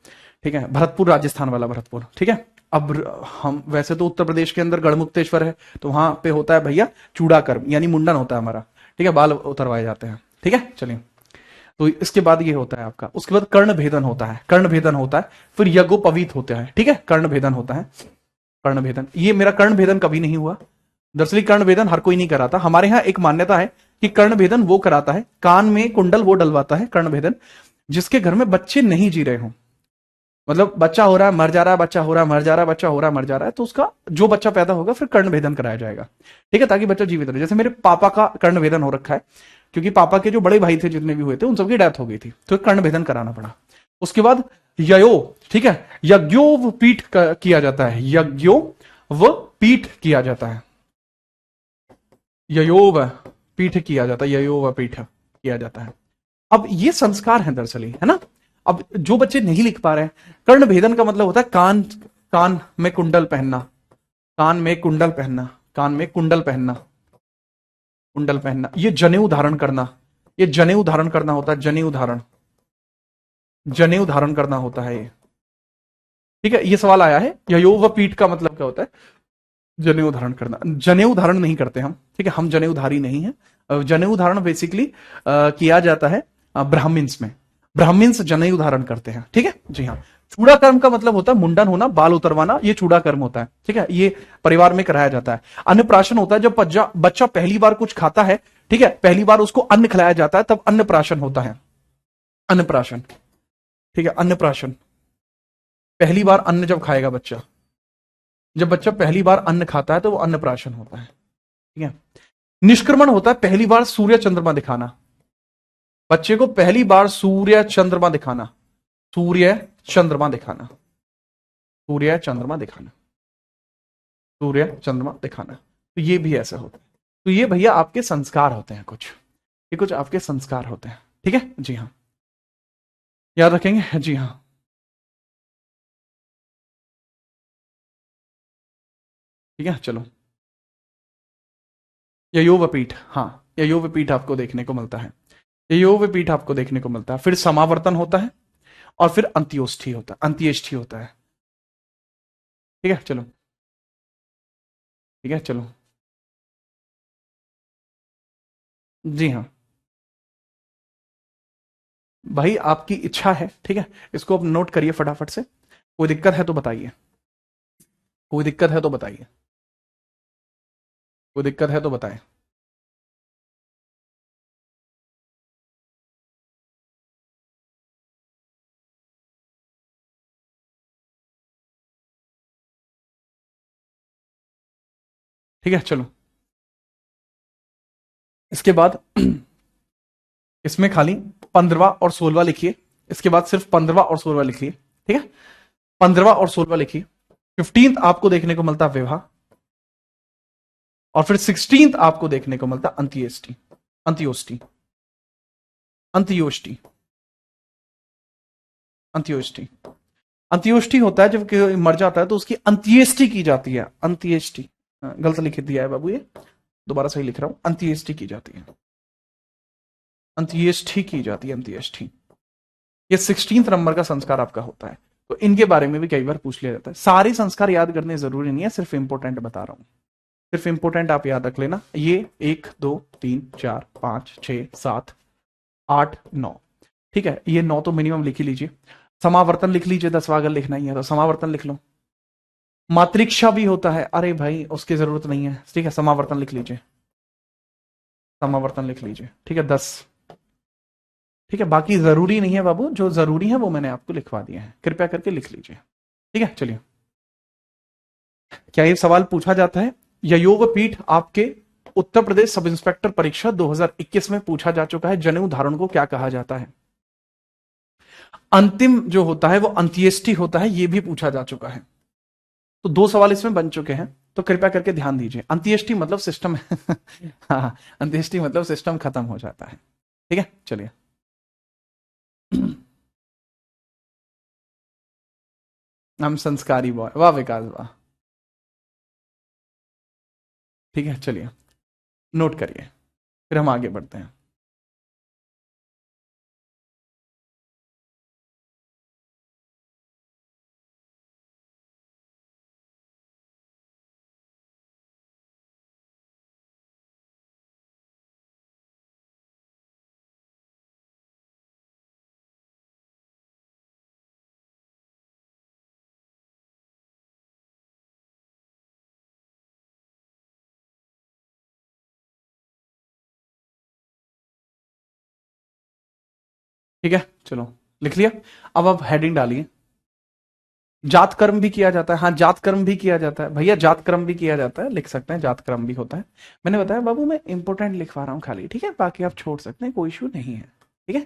ठीक है। भरतपुर राजस्थान वाला भरतपुर, ठीक है। अब हम वैसे तो उत्तर प्रदेश के अंदर गढ़मुक्तेश्वर है, तो वहां पे होता है भैया चूड़ा कर्म, यानी मुंडन होता है हमारा, ठीक है, बाल उतरवाए जाते हैं, ठीक है। चलिए, तो इसके बाद ये होता है आपका, उसके बाद कर्ण भेदन होता है, कर्ण भेदन होता है। फिर यज्ञोपवीत होता है, ठीक है, कर्ण भेदन होता है, कर्ण भेदन। ये मेरा कर्ण भेदन कभी नहीं हुआ। दरअसल कर्ण भेदन हर कोई नहीं कराता। हमारे यहाँ एक मान्यता है कि कर्ण भेदन वो कराता है, कान में कुंडल वो डलवाता है, कर्ण भेदन, जिसके घर में बच्चे नहीं जी रहे हों। मतलब बच्चा हो रहा है मर जा रहा है, बच्चा हो रहा है मर जा रहा है, बच्चा हो रहा है मर जा रहा है, तो उसका जो बच्चा पैदा होगा फिर कर्ण भेदन कराया जाएगा, ठीक है, ताकि बच्चा जीवित रहे। जैसे मेरे पापा का कर्ण भेदन हो रखा है, क्योंकि पापा के जो बड़े भाई थे जितने भी हुए थे उन सबकी डेथ हो गई थी, तो कर्ण भेदन कराना पड़ा। उसके बाद ययो, ठीक है, यज्ञोव पीठ किया जाता है, यज्ञो व पीठ किया जाता है, ययोव पीठ किया जाता है, ययोव पीठ किया जाता है। अब ये संस्कार है दरअसल, है ना। अब जो बच्चे नहीं लिख पा रहे हैं, कर्ण भेदन का मतलब होता है कान, कान में कुंडल पहनना, कान में कुंडल पहनना, कान में कुंडल पहनना, कुंडल पहनना, ये जनेऊ धारण करना, ये जनेऊ धारण करना होता है, जनेऊ धारण, जनेऊ धारण करना होता है ये, ठीक है। ये सवाल आया है, ययो व पीठ का मतलब क्या होता है? जनेऊ धारण करना। जनेऊ धारण नहीं करते हम, ठीक है, हम जनेऊधारी नहीं है। जनेऊ धारण बेसिकली किया जाता है ब्राह्मिन्स में, ब्राह्मिन्स जनेऊ धारण करते हैं, ठीक है, जी हाँ। चूड़ा कर्म का मतलब होता है मुंडन होना, बाल उतरवाना, ये चूड़ा कर्म होता है, ठीक है, ये परिवार में कराया जाता है। अन्नप्राशन होता है जब बच्चा पहली बार कुछ खाता है, ठीक है, पहली बार उसको अन्न खिलाया जाता है, तब अन्नप्राशन होता है, अन्नप्राशन, ठीक है, अन्नप्राशन। पहली बार अन्न जब खाएगा बच्चा, जब बच्चा पहली बार अन्न खाता है तो वो अन्नप्राशन होता है, ठीक है। निष्क्रमण होता है पहली बार सूर्य चंद्रमा दिखाना, बच्चे को पहली बार सूर्य चंद्रमा दिखाना, सूर्य चंद्रमा दिखाना, सूर्य चंद्रमा दिखाना, सूर्य चंद्रमा दिखाना, तो ये भी ऐसा होता है। तो ये भैया आपके संस्कार होते हैं कुछ, ये कुछ आपके संस्कार होते हैं, ठीक है, जी हाँ, याद रखेंगे, जी हाँ। ठीक है, चलो। ययोवपीठ, हाँ, ययोवपीठ आपको देखने को मिलता है, ययोवपीठ आपको देखने को मिलता है। फिर समावर्तन होता है और फिर अंत्योष्ठी होता है, अंत्येष्ठी होता है। ठीक है चलो, ठीक है चलो, जी हाँ भाई, आपकी इच्छा है, ठीक है, इसको अब नोट करिए फटाफट से। कोई दिक्कत है तो बताइए, कोई दिक्कत है तो बताइए, कोई दिक्कत है तो बताएं। ठीक है चलो, इसके बाद इसमें खाली 15वां और 16वां लिखिए, इसके बाद सिर्फ 15वां और 16वां लिखिए, ठीक है, 15वां और 16वां लिखिए। 15th आपको देखने को मिलता है विवाह, और फिर 16th आपको देखने को मिलता है अंत्येष्टि, अंत्योष्टि, अंत्योष्टि, अंत्योष्टि। अंत्योष्टि होता है जब कोई मर जाता है तो उसकी अंत्येष्टि की जाती है, अंत्येष्टि। गलत लिख दिया है बाबू, ये दोबारा सही लिख रहा हूं, अंत्येष्टि की जाती है, अंत्येष्टि की जाती है, अंत्येष्टि। ये 16th नंबर का संस्कार आपका होता है। तो इनके बारे में भी कई बार पूछ लिया जाता है। सारे संस्कार याद करने जरूरी नहीं है, सिर्फ इंपोर्टेंट बता रहा हूं, सिर्फ इंपोर्टेंट आप याद रख लेना। ये 1 2 3 4 5 6 7 8 9, ठीक है, ये 9 तो मिनिमम लिख ही लीजिए। समावर्तन लिख लीजिए, 10वां अगर लिखना ही है तो समावर्तन लिख लो। मातृक्षा भी होता है, अरे भाई उसकी जरूरत नहीं है, ठीक है, समावर्तन लिख लीजिए, समावर्तन लिख लीजिए, ठीक है, 10। ठीक है, बाकी जरूरी नहीं है बाबू, जो जरूरी है वो मैंने आपको लिखवा दिया है, कृपया करके लिख लीजिए। ठीक है चलिए, क्या ये सवाल पूछा जाता है? ययोवपीठ आपके उत्तर प्रदेश सब इंस्पेक्टर परीक्षा 2021 में पूछा जा चुका है। जनेऊ धारण को क्या कहा जाता है? अंतिम जो होता है वो अंत्येष्टि होता है, ये भी पूछा जा चुका है। तो 2 सवाल इसमें बन चुके हैं, तो कृपया करके ध्यान दीजिए। अंत्येष्टि मतलब सिस्टम हाँ, अंत्येष्टि मतलब सिस्टम खत्म हो जाता है। ठीक है चलिए हम संस्कारी बॉय, वाह विकास वाह। ठीक है चलिए, नोट करिए, फिर हम आगे बढ़ते हैं। ठीक है चलो, लिख लिया। अब आप हेडिंग डालिए। जात कर्म भी किया जाता है, हाँ जात कर्म भी किया जाता है भैया, जात कर्म भी किया जाता है, लिख सकते हैं, जात कर्म भी होता है। मैंने बताया बाबू, मैं इंपोर्टेंट लिखवा रहा हूं खाली, ठीक है, बाकी आप छोड़ सकते हैं, कोई इशू नहीं है। ठीक है,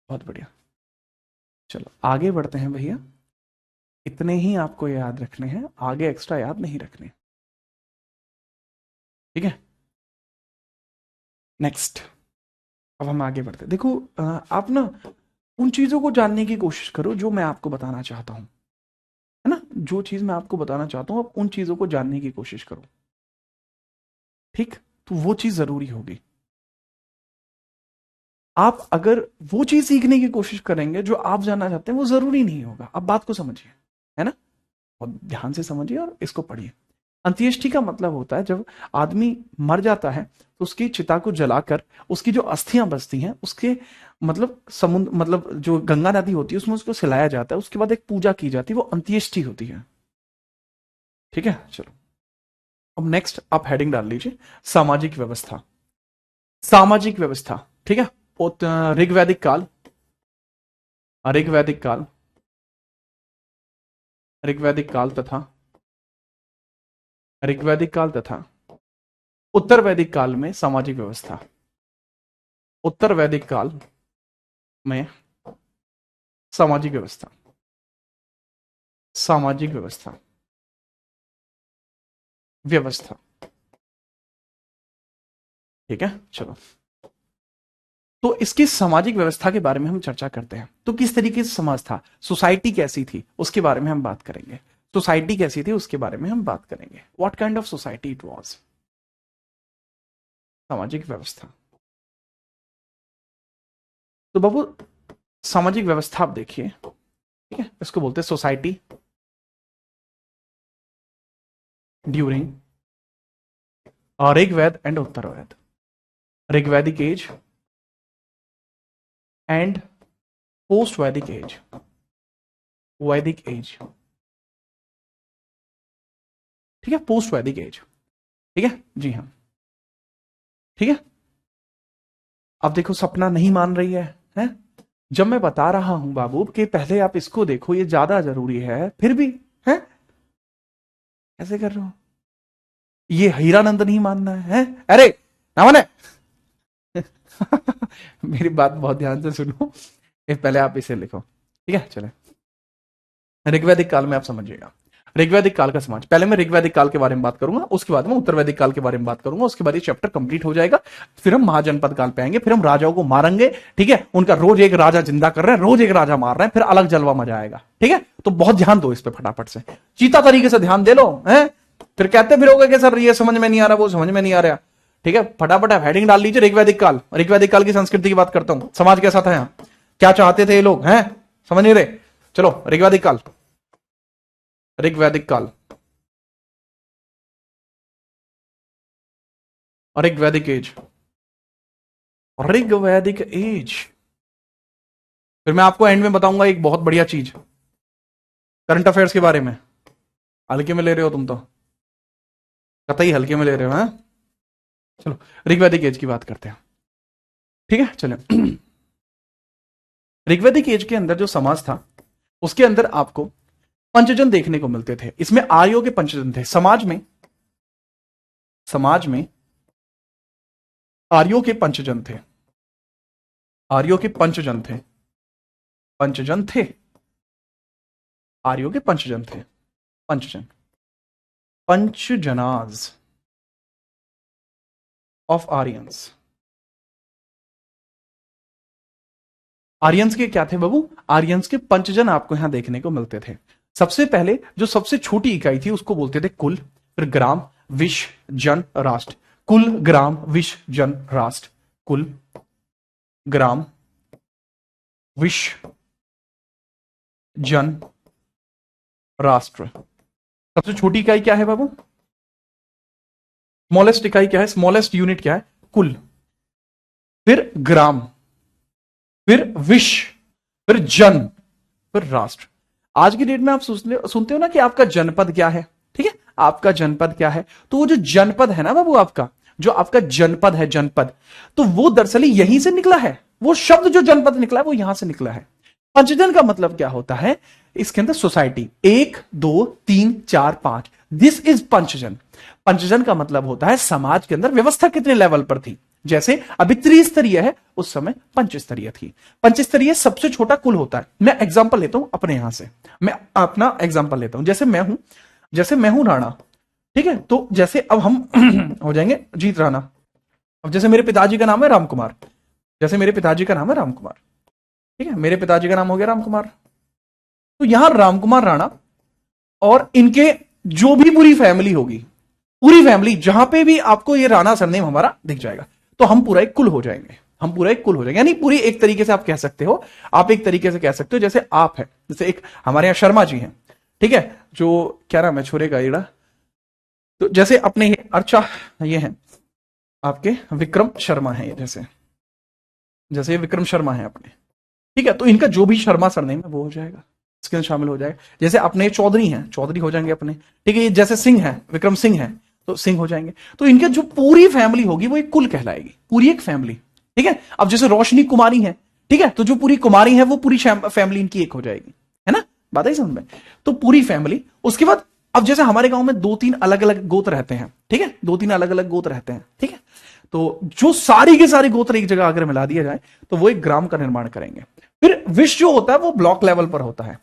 बहुत बढ़िया। चलो आगे बढ़ते हैं भैया, इतने ही आपको याद रखने हैं, आगे एक्स्ट्रा याद नहीं रखने। ठीक है, नेक्स्ट। अब हम आगे बढ़ते हैं। देखो आप ना उन चीजों को जानने की कोशिश करो जो मैं आपको बताना चाहता हूं, है ना, जो चीज मैं आपको बताना चाहता हूं आप उन चीजों को जानने की कोशिश करो। ठीक, तो वो चीज जरूरी होगी। आप अगर वो चीज सीखने की कोशिश करेंगे जो आप जानना चाहते हैं, वो जरूरी नहीं होगा। आप बात को समझिए, है ना, और ध्यान से समझिए और इसको पढ़िए। अंत्येष्टि का मतलब होता है जब आदमी मर जाता है तो उसकी चिता को जलाकर उसकी जो अस्थियां बचती हैं उसके मतलब समुद्र, मतलब जो गंगा नदी होती है उसमें उसको सिलाया जाता है, उसके बाद एक पूजा की जाती है, वो अंत्येष्टि होती है। ठीक है चलो, अब नेक्स्ट आप हेडिंग डाल लीजिए, सामाजिक व्यवस्था। सामाजिक व्यवस्था, ठीक है, ऋग्वैदिक काल, ऋग्वैदिक काल, ऋग्वैदिक काल तथा ऋग्वैदिक काल तथा उत्तर वैदिक काल में सामाजिक व्यवस्था, उत्तर वैदिक काल में सामाजिक व्यवस्था, सामाजिक व्यवस्था, व्यवस्था। ठीक है चलो, तो इसकी सामाजिक व्यवस्था के बारे में हम चर्चा करते हैं। तो किस तरीके से समाज था, सोसाइटी कैसी थी, उसके बारे में हम बात करेंगे। सोसाइटी कैसी थी उसके बारे में हम बात करेंगे, what kind of society it was. सामाजिक व्यवस्था। तो बाबू सामाजिक व्यवस्था आप देखिए, ठीक है, इसको बोलते हैं society during Rigveda and Uttarveda. Rigvedic age and post Vedic age, Vedic age, ठीक है, पोस्ट वैदिक एज, ठीक है जी हाँ, ठीक है। अब देखो सपना नहीं मान रही है? जब मैं बता रहा हूं बाबू कि पहले आप इसको देखो, ये ज्यादा जरूरी है, फिर भी है ऐसे कर रहे हो। ये हीरानंद नहीं मानना है? अरे ना माने मेरी बात बहुत ध्यान से सुनो, पहले आप इसे लिखो, ठीक है। चले ऋग्वैदिक काल में आप समझिएगा, ऋग्वैदिक काल का समाज। पहले मैं ऋग्वैदिक काल के बारे में बात करूंगा, उसके बाद मैं उत्तर वैदिक काल के बारे में बात करूंगा, उसके बाद ये चैप्टर कंप्लीट हो जाएगा। फिर हम महाजनपद काल पे आएंगे, फिर हम राजाओं को मारेंगे, ठीक है। उनका रोज एक राजा जिंदा कर रहे हैं, रोज एक राजा मार रहे हैं, फिर अलग जलवा मजा आएगा, ठीक है। तो बहुत ध्यान दो इस पे, फटाफट से चीता तरीके से ध्यान दे लो, है फिर कहते फिरोगे कि सर ये समझ में नहीं आ रहा, वो समझ में नहीं आ रहा, ठीक है। फटाफट आप हेडिंग डाल लीजिए ऋग्वैदिक काल। ऋग्वैदिक काल की संस्कृति की बात करता हूं, समाज कैसा था यहाँ, क्या चाहते थे ये लोग, हैं समझ नहीं रहे। चलो ऋग्वैदिक काल, ऋग्वैदिक काल, ऋग्वैदिक एज, ऋग्वैदिक एज। फिर मैं आपको एंड में बताऊंगा एक बहुत बढ़िया चीज करंट अफेयर्स के बारे में। हल्के में ले रहे हो तुम तो, कतई हल्के में ले रहे हो, हैं। चलो ऋग्वैदिक एज की बात करते हैं, ठीक है। चलो ऋग्वैदिक एज के अंदर जो समाज था, उसके अंदर आपको पंचजन देखने को मिलते थे। इसमें आर्यों के पंचजन थे समाज में, समाज में आर्यों के पंचजन थे, आर्यों के पंचजन थे, पंचजन थे, आर्यों के पंचजन थे, पंचजन, पंचजनाज ऑफ आर्यंस। आर्यंस के क्या थे बाबू? आर्यंस के पंचजन आपको यहां देखने को मिलते थे। सबसे पहले जो सबसे छोटी इकाई थी उसको बोलते थे कुल, फिर ग्राम, विश, जन, राष्ट्र। कुल, ग्राम, विश, जन, राष्ट्र। कुल, ग्राम, विश, जन, राष्ट्र। सबसे छोटी इकाई क्या है बाबू? स्मॉलेस्ट इकाई क्या है? स्मॉलेस्ट यूनिट क्या है? कुल, फिर ग्राम, फिर विश, फिर जन, फिर राष्ट्र। आज की डेट में आप सुनते हो ना कि आपका जनपद क्या है, ठीक है, आपका जनपद क्या है। तो वो जो जनपद है ना बाबू, आपका जो आपका जनपद है, जनपद, तो वो दरअसल यहीं से निकला है। वो शब्द जो जनपद निकला है वो यहां से निकला है। पंचजन का मतलब क्या होता है? इसके अंदर सोसाइटी 1 2 3 4 5, दिस इज पंचजन। पंचजन का मतलब होता है समाज के अंदर व्यवस्था कितने लेवल पर थी। जैसे अभी त्रिस्तरीय है, उस समय पंचस्तरीय थी। पंचस्तरीय सबसे छोटा कुल होता है। मैं एग्जांपल लेता हूं अपने यहां से, मैं अपना एग्जांपल लेता हूं। जैसे मैं हूं राणा, ठीक है। तो जैसे अब हम हो जाएंगे जीत राणा। अब जैसे मेरे पिताजी का नाम है रामकुमार, जैसे मेरे पिताजी का नाम है रामकुमार, ठीक है, मेरे पिताजी का नाम हो गया रामकुमार। तो यहां रामकुमार राणा और इनके जो भी पूरी फैमिली होगी, पूरी फैमिली जहां पे भी आपको ये राणा सरनेम हमारा दिख जाएगा, तो हम पूरा एक कुल हो जाएंगे, हम पूरा एक कुल हो जाएंगे। यानी पूरी एक तरीके से आप कह सकते हो, आप एक तरीके से कह सकते हो जैसे आप है, जैसे एक हमारे यहां शर्मा जी हैं, ठीक है, जो क्या नाम है छोरे का येड़ा, तो जैसे अपने अर्चा ये हैं आपके विक्रम शर्मा है, ये जैसे ये विक्रम शर्मा है अपने, ठीक है। तो इनका जो भी शर्मा सरनेम है वो हो जाएगा, इसके अंदर शामिल हो जाएगा। जैसे अपने चौधरी हैं, चौधरी हो जाएंगे अपने, ठीक है। ये जैसे सिंह है, विक्रम सिंह है, तो सिंह हो जाएंगे। तो इनके जो पूरी फैमिली होगी वो एक कुल कहलाएगी, पूरी एक फैमिली, ठीक है। अब जैसे रोशनी कुमारी है, ठीक है, तो जो पूरी कुमारी है वो पूरी फैमिली इनकी एक हो जाएगी, है ना, बात है समझ में। तो पूरी फैमिली। उसके बाद अब जैसे हमारे गांव में 2-3 अलग अलग गोत्र रहते हैं, ठीक है, 2-3 अलग अलग गोत्र रहते हैं, ठीक है। तो जो सारी के सारे गोत्र एक जगह अगर मिला दिया जाए तो वो एक ग्राम का निर्माण करेंगे। फिर विश्व जो होता है वो ब्लॉक लेवल पर होता है।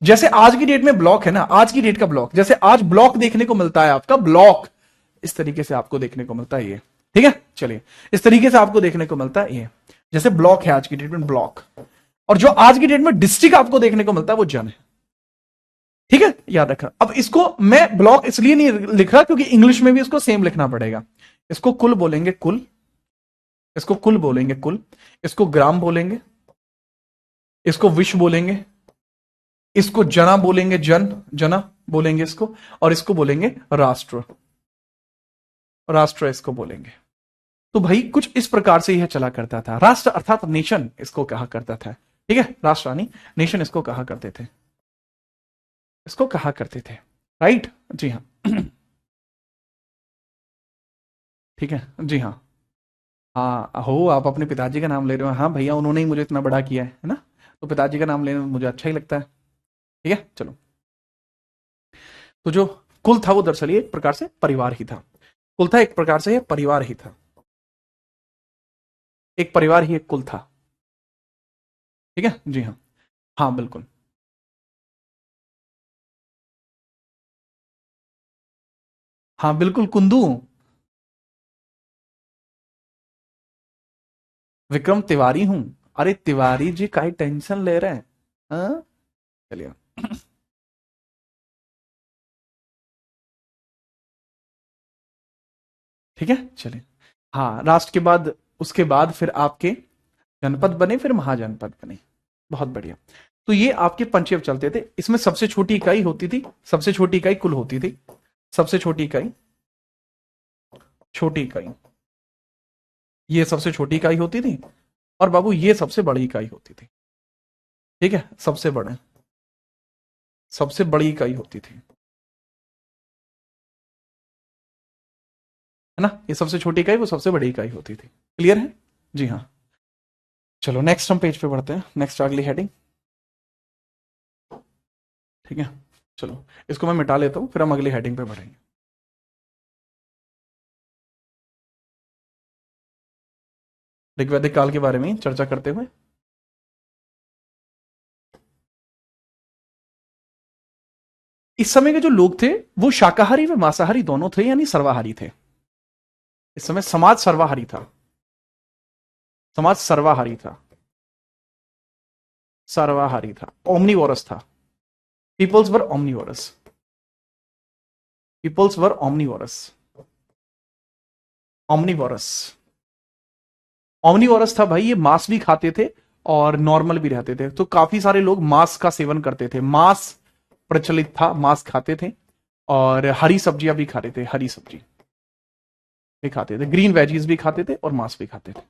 जैसे आज की डेट में ब्लॉक है ना, आज की डेट का ब्लॉक, जैसे आज ब्लॉक देखने को मिलता है आपका, ब्लॉक इस तरीके से आपको देखने को मिलता है ये, ठीक है। चलिए इस तरीके से आपको देखने को मिलता है ये, जैसे ब्लॉक है आज की डेट में ब्लॉक। और जो आज की डेट में डिस्ट्रिक्ट आपको देखने को मिलता है वो जन है, ठीक है, याद रखना। अब इसको मैं ब्लॉक इसलिए नहीं लिख रहा क्योंकि इंग्लिश में भी इसको सेम लिखना पड़ेगा। इसको कुल बोलेंगे, कुल, इसको कुल बोलेंगे, कुल। इसको ग्राम बोलेंगे, इसको विश्व बोलेंगे, इसको जना बोलेंगे, जना बोलेंगे इसको, और इसको बोलेंगे राष्ट्र, राष्ट्र इसको बोलेंगे। तो भाई कुछ इस प्रकार से यह चला करता था। राष्ट्र अर्थात नेशन इसको कहा करता था, ठीक है, राष्ट्र यानी नेशन इसको कहा करते थे, इसको कहा करते थे, राइट, जी हाँ। ठीक है, जी हाँ। हाँ हो, आप अपने पिताजी का नाम ले रहे हो, हाँ भैया उन्होंने ही मुझे इतना बड़ा किया है ना, तो पिताजी का नाम लेने में मुझे अच्छा ही लगता है। ठीक है, चलो। तो जो कुल था वो दरअसल एक प्रकार से परिवार ही था। कुल था एक प्रकार से, परिवार ही था, एक परिवार ही एक कुल था। ठीक है, जी हाँ, हाँ बिल्कुल। हाँ बिल्कुल, कुंदू। विक्रम तिवारी हूं। अरे तिवारी जी काहे टेंशन ले रहे हैं, हाँ? चलिए। ठीक है, चलिए। हाँ, राष्ट्र के बाद, उसके बाद फिर आपके जनपद बने, फिर महाजनपद बने। बहुत बढ़िया। तो ये आपके पंचेव चलते थे। इसमें सबसे छोटी इकाई होती थी, सबसे छोटी इकाई कुल होती थी, सबसे छोटी इकाई, छोटी इकाई, ये सबसे छोटी इकाई होती थी, और बाबू ये सबसे बड़ी इकाई होती थी। ठीक है, सबसे बड़े, सबसे बड़ी इकाई होती थी, है ना, ये सबसे छोटी इकाई वो सबसे बड़ी इकाई होती थी। क्लियर है, जी हाँ। चलो नेक्स्ट हम पेज पे बढ़ते हैं, नेक्स्ट अगली हेडिंग। ठीक है, चलो इसको मैं मिटा लेता हूं, फिर हम अगली हेडिंग पे बढ़ेंगे। ऋग्वैदिक काल के बारे में चर्चा करते हुए, इस समय के जो लोग थे वो शाकाहारी व मांसाहारी दोनों थे, यानी सर्वाहारी थे। इस समय समाज सर्वाहारी था, समाज सर्वाहारी था, सर्वाहारी था, ओमनीवोरस था। पीपल्स वर ओमनीवोरस, पीपल्स वर ओमनीवोरस, ओमनीवोरस, ओमनीवोरस था भाई। ये मांस भी खाते थे और नॉर्मल भी रहते थे, तो काफी सारे लोग मांस का सेवन करते थे, मांस प्रचलित था, मांस खाते थे, और हरी सब्जियां भी खाते थे, हरी सब्जी भी खाते थे, ग्रीन वेजीज भी खाते थे और मांस भी खाते थे।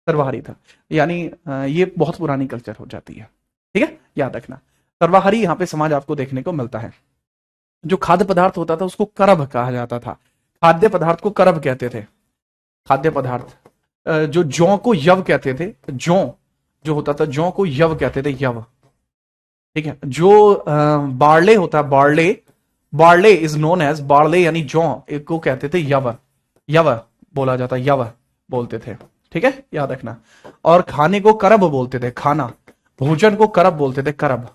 सर्वाहारी था, यानी ये बहुत पुरानी कल्चर हो जाती है। ठीक है, याद रखना, सर्वाहारी यहाँ पे समाज आपको देखने को मिलता है। जो खाद्य पदार्थ होता था उसको करभ कहा जाता था, खाद्य पदार्थ को करभ कहते थे। खाद्य पदार्थ, जो जौ को यव कहते थे, जौ जो होता था, जौ को यव कहते थे, यव। ठीक है, जो बार्ले होता है, barley, barley is known as, barley यानी जौ को कहते थे यव, यव बोला जाता, यव बोलते थे। ठीक है, याद रखना। और खाने को करब बोलते थे, खाना, भोजन को करब बोलते थे, करब,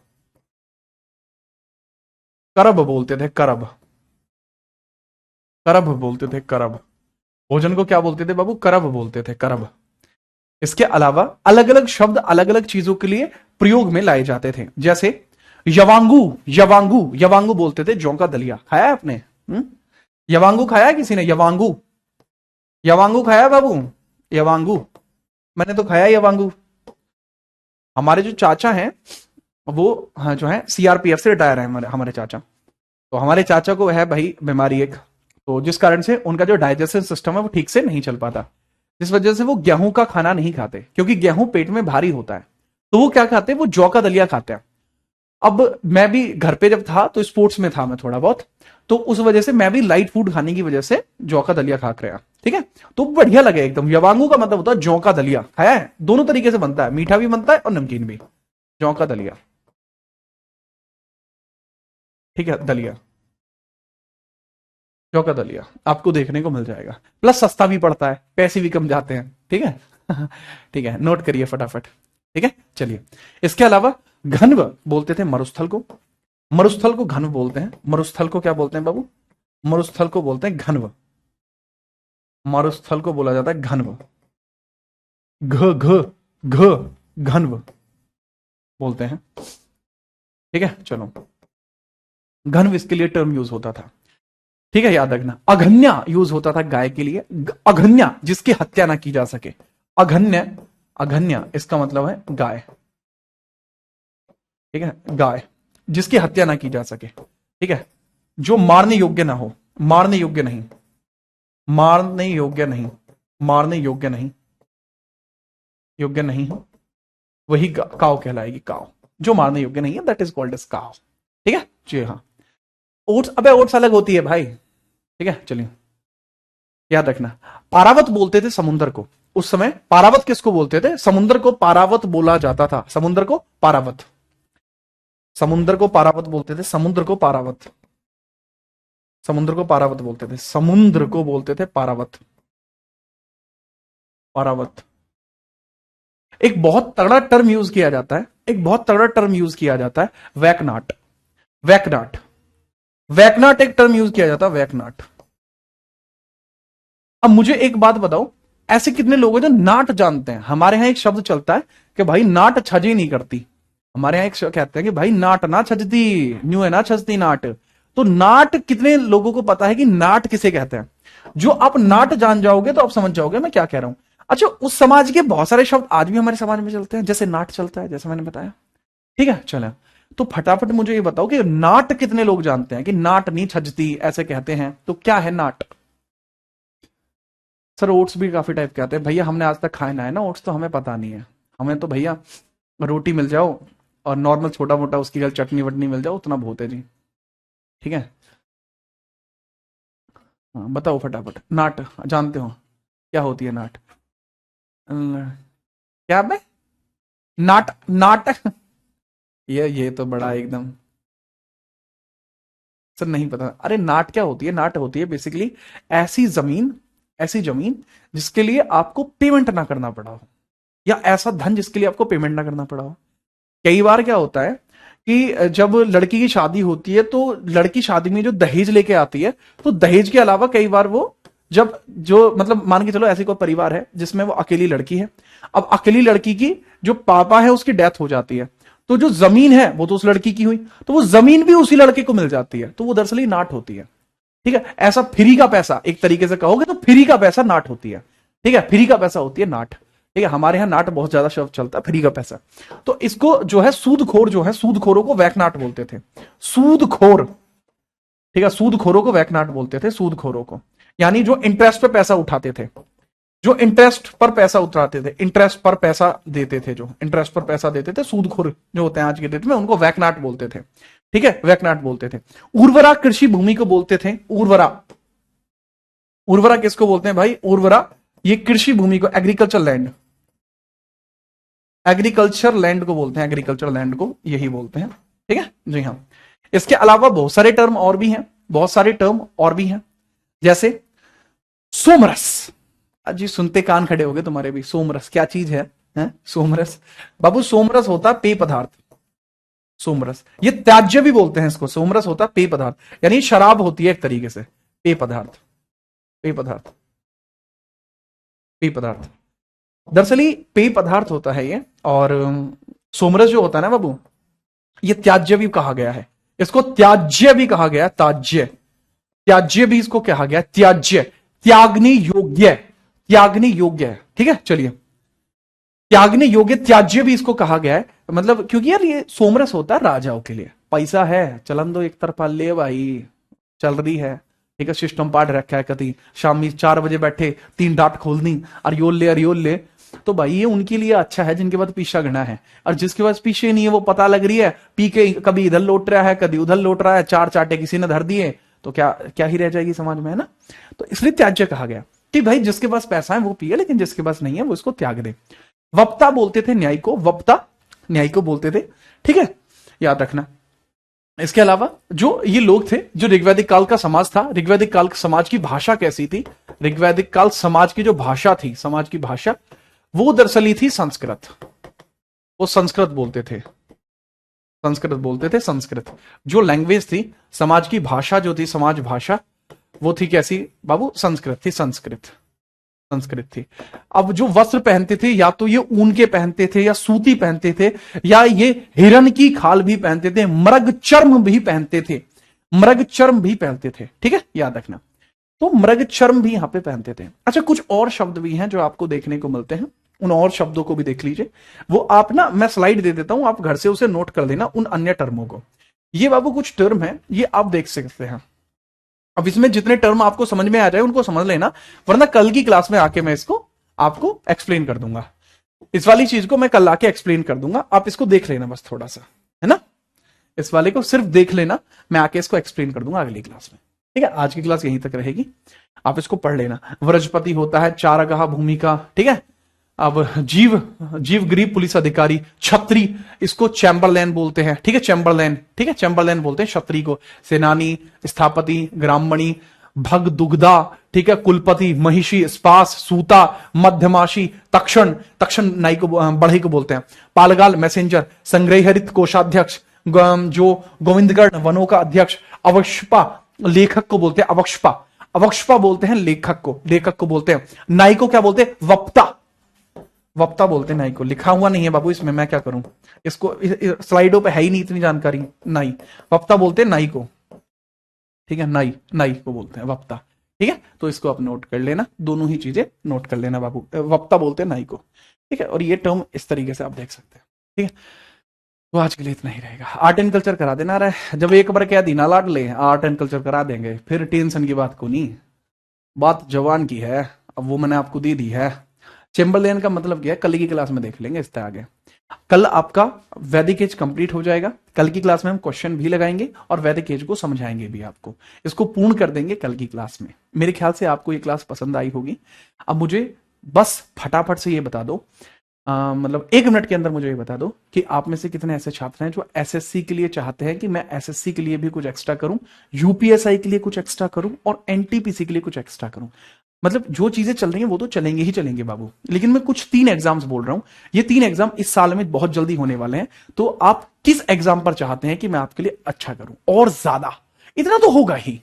करब बोलते थे, करब, करब बोलते थे, करब। भोजन को क्या बोलते थे बाबू, करब बोलते थे, करब। इसके अलावा अलग अलग शब्द अलग अलग चीजों के लिए प्रयोग में लाए जाते थे, जैसे यवांगू, यवांगू, यवांगू बोलते थे, जौ का दलिया खाया है आपने? यवांगू खाया है किसी ने? यवांगू, यवांगू खाया है बाबू? यवांगू, मैंने तो खाया यवांगू। हमारे जो चाचा हैं वो, हाँ जो है सीआरपीएफ से रिटायर है हमारे हमारे चाचा। तो हमारे चाचा को है भाई बीमारी एक, तो जिस कारण से उनका जो डाइजेशन सिस्टम है वो ठीक से नहीं चल पाता, जिस वजह से वो गेहूं का खाना नहीं खाते, क्योंकि गेहूं पेट में भारी होता है। तो वो क्या खाते हैं, वो जौ का दलिया खाते हैं। अब मैं भी घर पे जब था तो स्पोर्ट्स में था मैं थोड़ा बहुत, तो उस वजह से मैं भी लाइट फूड खाने की वजह से जौ का दलिया खा रहा। ठीक है, तो बढ़िया लगे एकदम। यवांगू का मतलब होता है जौ का दलिया, खाया है? दोनों तरीके से बनता है, मीठा भी बनता है और नमकीन भी, जौ का दलिया। ठीक है, दलिया, जौ का दलिया आपको देखने को मिल जाएगा, प्लस सस्ता भी पड़ता है, पैसे भी कम जाते हैं। ठीक है ठीक है, नोट करिए फटाफट। ठीक है, चलिए। इसके अलावा घनव बोलते थे मरुस्थल को, मरुस्थल को घनव बोलते हैं। मरुस्थल को क्या बोलते हैं बाबू? मरुस्थल को बोलते हैं घनव, मरुस्थल को बोला जाता है घनव, घ घ घ, घनव बोलते हैं। ठीक है, चलो, घनव इसके लिए टर्म यूज होता था। ठीक है, याद रखना। अघन्या यूज होता था गाय के लिए, अघन्या जिसकी हत्या ना की जा सके, अघन्य, अघन्य इसका मतलब है गाय, ठीक है, गाय जिसकी हत्या ना की जा सके, ठीक है, जो मारने योग्य ना हो, मारने योग्य नहीं, मारने योग्य नहीं, मारने योग्य नहीं, योग्य नहीं हो, वही काव कहलाएगी, काव जो मारने योग्य नहीं है, दैट इज कॉल्ड एज काव, ठीक है जी हाँ। ओट्स, अबे ओट्स अलग होती है भाई, ठीक है चलिए याद रखना। पारावत बोलते थे समुद्र को, उस समय पारावत किसको बोलते थे, समुद्र को पारावत बोला जाता था, समुद्र को पारावत, समुद्र को पारावत बोलते थे, समुद्र को पारावत, समुद्र को पारावत बोलते थे, समुद्र को बोलते थे पारावत, पारावत। एक बहुत तगड़ा टर्म यूज किया जाता है, एक बहुत तगड़ा टर्म यूज किया जाता है, वैकनाट, वैकनाट, वैकनाट एक टर्म यूज किया जाता है, वैकनाट। अब मुझे एक बात बताओ, ऐसे कितने लोग हैं जो नाट जानते हैं? हमारे यहां एक शब्द चलता है कि भाई नाट छजी नहीं करती, हमारे यहां एक शब्द कहते हैं कि भाई नाट ना छजती, न्यू है ना छजती नाट। तो नाट कितने लोगों को पता है कि नाट किसे कहते हैं? जो आप नाट जान जाओगे तो आप समझ जाओगे मैं क्या कह रहा हूं। अच्छा, उस समाज के बहुत सारे शब्द आज भी हमारे समाज में चलते हैं, जैसे नाट चलता है, जैसे मैंने बताया, ठीक है चले। तो फटाफट मुझे ये बताओ कि नाट कितने लोग जानते हैं कि नाट नहीं छजती ऐसे कहते हैं, तो क्या है नाट? सर ओट्स भी काफी टाइप के आते हैं भैया, हमने आज तक खाए ना है ना ओट्स, तो हमें पता नहीं है। हमें तो भैया रोटी मिल जाओ और नॉर्मल छोटा मोटा उसकी जल चटनी वटनी मिल जाओ, उतना बहुत है जी, ठीक है। हाँ बताओ फटाफट, नाट जानते हो क्या होती है नाट? क्या बे? नाट, नाटक, ये तो बड़ा एकदम, सर नहीं पता। अरे नाट क्या होती है? नाट होती है बेसिकली ऐसी जमीन, ऐसी जमीन जिसके लिए आपको पेमेंट ना करना पड़ा हो, या ऐसा धन जिसके लिए आपको पेमेंट ना करना पड़ा हो। कई बार क्या होता है कि जब लड़की की शादी होती है तो लड़की शादी में जो दहेज लेके आती है, तो दहेज के अलावा कई बार वो जब जो मतलब मान के चलो ऐसी कोई परिवार है जिसमें वो अकेली लड़की है, अब अकेली लड़की की जो पापा है उसकी डेथ हो जाती है, तो जो जमीन है वो तो उस लड़की की हुई, तो वो जमीन भी उसी लड़के को मिल जाती है, तो वो दरअसल ही नाट होती है, ठीक है। ऐसा फ्री का पैसा, एक तरीके से कहोगे तो फ्री का पैसा नाट होती है, ठीक है, फ्री का पैसा होती है नाट, ठीक है। हमारे यहां नाट बहुत ज्यादा शब्द चलता है, फ्री का पैसा। तो इसको जो है सूदखोर, जो है सूदखोरों को वैकनाट बोलते थे, सूदखोर, ठीक है, सूदखोरों को वैकनाट बोलते थे, सूदखोरों को, यानी जो इंटरेस्ट पे पैसा उठाते थे, जो इंटरेस्ट पर पैसा उतराते थे, इंटरेस्ट पर पैसा देते थे, जो इंटरेस्ट पर पैसा देते थे, सूदखोर जो होते हैं आज के डेट में, उनको वैकनाट बोलते थे, ठीक है, वैकनाट बोलते थे। उर्वरा कृषि भूमि को बोलते थे, उर्वरा, उर्वरा किसको बोलते हैं भाई? उर्वरा ये कृषि भूमि को, एग्रीकल्चर लैंड, एग्रीकल्चर लैंड को बोलते हैं, एग्रीकल्चर लैंड को यही बोलते हैं, ठीक है जी हाँ। इसके अलावा बहुत सारे टर्म और भी हैं, बहुत सारे टर्म और भी हैं, जैसे सोमरस। जी सुनते कान खड़े हो गए तुम्हारे भी, सोमरस क्या चीज है सोमरस? बाबू सोमरस होता पेय पदार्थ, सोमरस, ये त्याज्य भी बोलते हैं इसको, सोमरस होता पेय पदार्थ, यानी शराब होती है एक तरीके से, पेय पदार्थ, पेय पदार्थ, पेय पदार्थ, दरअसल पेय पदार्थ होता है ये। और सोमरस जो होता है ना बाबू, ये त्याज्य भी कहा गया है, इसको त्याज्य भी कहा गया, त्याज्य, त्याज्य भी इसको कहा गया, त्याज्य, त्यागने योग्य, त्यागने योग्य है, ठीक है चलिए, त्यागने योग्य, त्याज्य भी इसको कहा गया है, मतलब क्योंकि यार ये सोमरस होता है राजाओं के लिए, पैसा है चलन दो एक तरफा ले भाई, चल रही है, ठीक है, सिस्टम पार्ट रखा है, कभी शाम में 4 बजे बैठे 3 डाट खोलनी, अरियोल ले अरियोल ले, तो भाई ये उनके लिए अच्छा है जिनके पास पीछा घना है, और जिसके पास पीछे नहीं है वो पता लग रही है पी के कभी इधर लौट रहा है कभी उधर लौट रहा है, 4 चाटे किसी ने धर दिए, तो क्या क्या ही रह जाएगी समाज में, है ना। तो इसलिए त्याज्य कहा गया कि भाई जिसके पास पैसा है वो पिए, लेकिन जिसके पास नहीं है वो इसको त्याग दे। वप्ता बोलते थे न्याय को, वप्ता न्याय को बोलते थे, ठीक है, याद रखना। इसके अलावा जो ये लोग थे, जो ऋग्वैदिक काल का समाज था, ऋग्वैदिक काल समाज की भाषा कैसी थी? ऋग्वैदिक काल समाज की जो भाषा थी, समाज की भाषा वो दरअसल थी संस्कृत, वो संस्कृत बोलते थे, संस्कृत बोलते थे, संस्कृत जो लैंग्वेज थी, समाज की भाषा जो थी, समाज भाषा वो थी कैसी बाबू? संस्कृत थी, संस्कृत, संस्कृत थी। अब जो वस्त्र पहनते थे, या तो ये ऊन के पहनते थे, या सूती पहनते थे, या ये हिरन की खाल भी पहनते थे, मृग चर्म भी पहनते थे, मृग चर्म भी पहनते थे, ठीक है, याद रखना। तो मृग चर्म भी यहां पे पहनते थे। अच्छा, कुछ और शब्द भी हैं जो आपको देखने को मिलते हैं, उन और शब्दों को भी देख लीजिए। वो आप ना, मैं स्लाइड दे देता हूं, आप घर से उसे नोट कर देना उन अन्य टर्मों को। ये बाबू कुछ टर्म है, ये आप देख सकते हैं। अब इसमें जितने टर्म आपको समझ में आ जाए उनको समझ लेना, वरना कल की क्लास में आके मैं इसको आपको एक्सप्लेन कर दूंगा। इस वाली चीज को मैं कल आके एक्सप्लेन कर दूंगा, आप इसको देख लेना बस थोड़ा सा, है ना। इस वाले को सिर्फ देख लेना, मैं आके इसको एक्सप्लेन कर दूंगा अगली क्लास में। ठीक है, आज की क्लास यहीं तक रहेगी, आप इसको पढ़ लेना। वृजपति होता है चारागाह भूमिका, ठीक है। अब जीव ग्रीव पुलिस अधिकारी, छत्री इसको चैम्बरलैन बोलते हैं, ठीक है, चैम्बरलैन, ठीक है, चैम्बरलैन बोलते हैं छत्री को। सेनानी, स्थापति, ग्रामणी, भग दुग्धा, ठीक है, कुलपति, महिषी, स्पास, सूता, मध्यमाशी, तक्षण, तक्षण नाई को बढ़ई को बोलते हैं। पालगाल मैसेंजर, संग्रहरित कोषाध्यक्ष, जो गोविंदगढ़ वनों का अध्यक्ष। अवक्षपा लेखक को बोलते हैं, अवक्षपा, अवक्षपा बोलते हैं लेखक को, लेखक को बोलते हैं। नाई को क्या बोलते हैं, वक्ता, वक्ता बोलते हैं नाई को। लिखा हुआ नहीं है बाबू इसमें, मैं क्या करूं, इसको स्लाइडों पे है ही नहीं इतनी जानकारी। नाई, वक्ता बोलते हैं नाई को, ठीक है, नाई, नाई को बोलते हैं वक्ता, ठीक है। तो इसको आप नोट कर लेना, दोनों ही चीजें नोट कर लेना बाबू। वक्ता बोलते हैं नाई को, ठीक है। और ये टर्म इस तरीके से आप देख सकते हैं, ठीक है। तो आज के लिए इतना ही रहेगा। आर्ट एंड कल्चर करा देना रहा, जब एक बार कह दी ना लाड ले, आर्ट एंड कल्चर करा देंगे, फिर टेंशन की बात को नहीं, बात जवान की है, अब वो मैंने आपको दे दी है। चैम्बरलैन का मतलब क्या है, कल की क्लास में देख लेंगे इससे आगे। कल आपका वैदिक एज कंप्लीट हो जाएगा, कल की क्लास में हम क्वेश्चन भी लगाएंगे और वैदिक एज को समझाएंगे भी आपको, इसको पूर्ण कर देंगे कल की क्लास में। मेरे ख्याल से आपको ये क्लास पसंद आई होगी। अब मुझे बस फटाफट से ये बता दो, मतलब 1 मिनट के अंदर मुझे ये बता दो कि आप में से कितने ऐसे छात्र हैं जो एसएससी के लिए चाहते हैं कि मैं एसएससी के लिए भी कुछ एक्स्ट्रा करूं, यूपीएसआई के लिए कुछ एक्स्ट्रा करूं और एनटीपीसी के लिए कुछ एक्स्ट्रा करूं। मतलब जो चीजें चल रही हैं वो तो चलेंगे ही चलेंगे बाबू, लेकिन मैं कुछ 3 एग्जाम्स बोल रहा हूं। ये 3 एग्जाम इस साल में बहुत जल्दी होने वाले हैं, तो आप किस एग्जाम पर चाहते हैं कि मैं आपके लिए अच्छा करूं और ज्यादा, इतना तो होगा ही,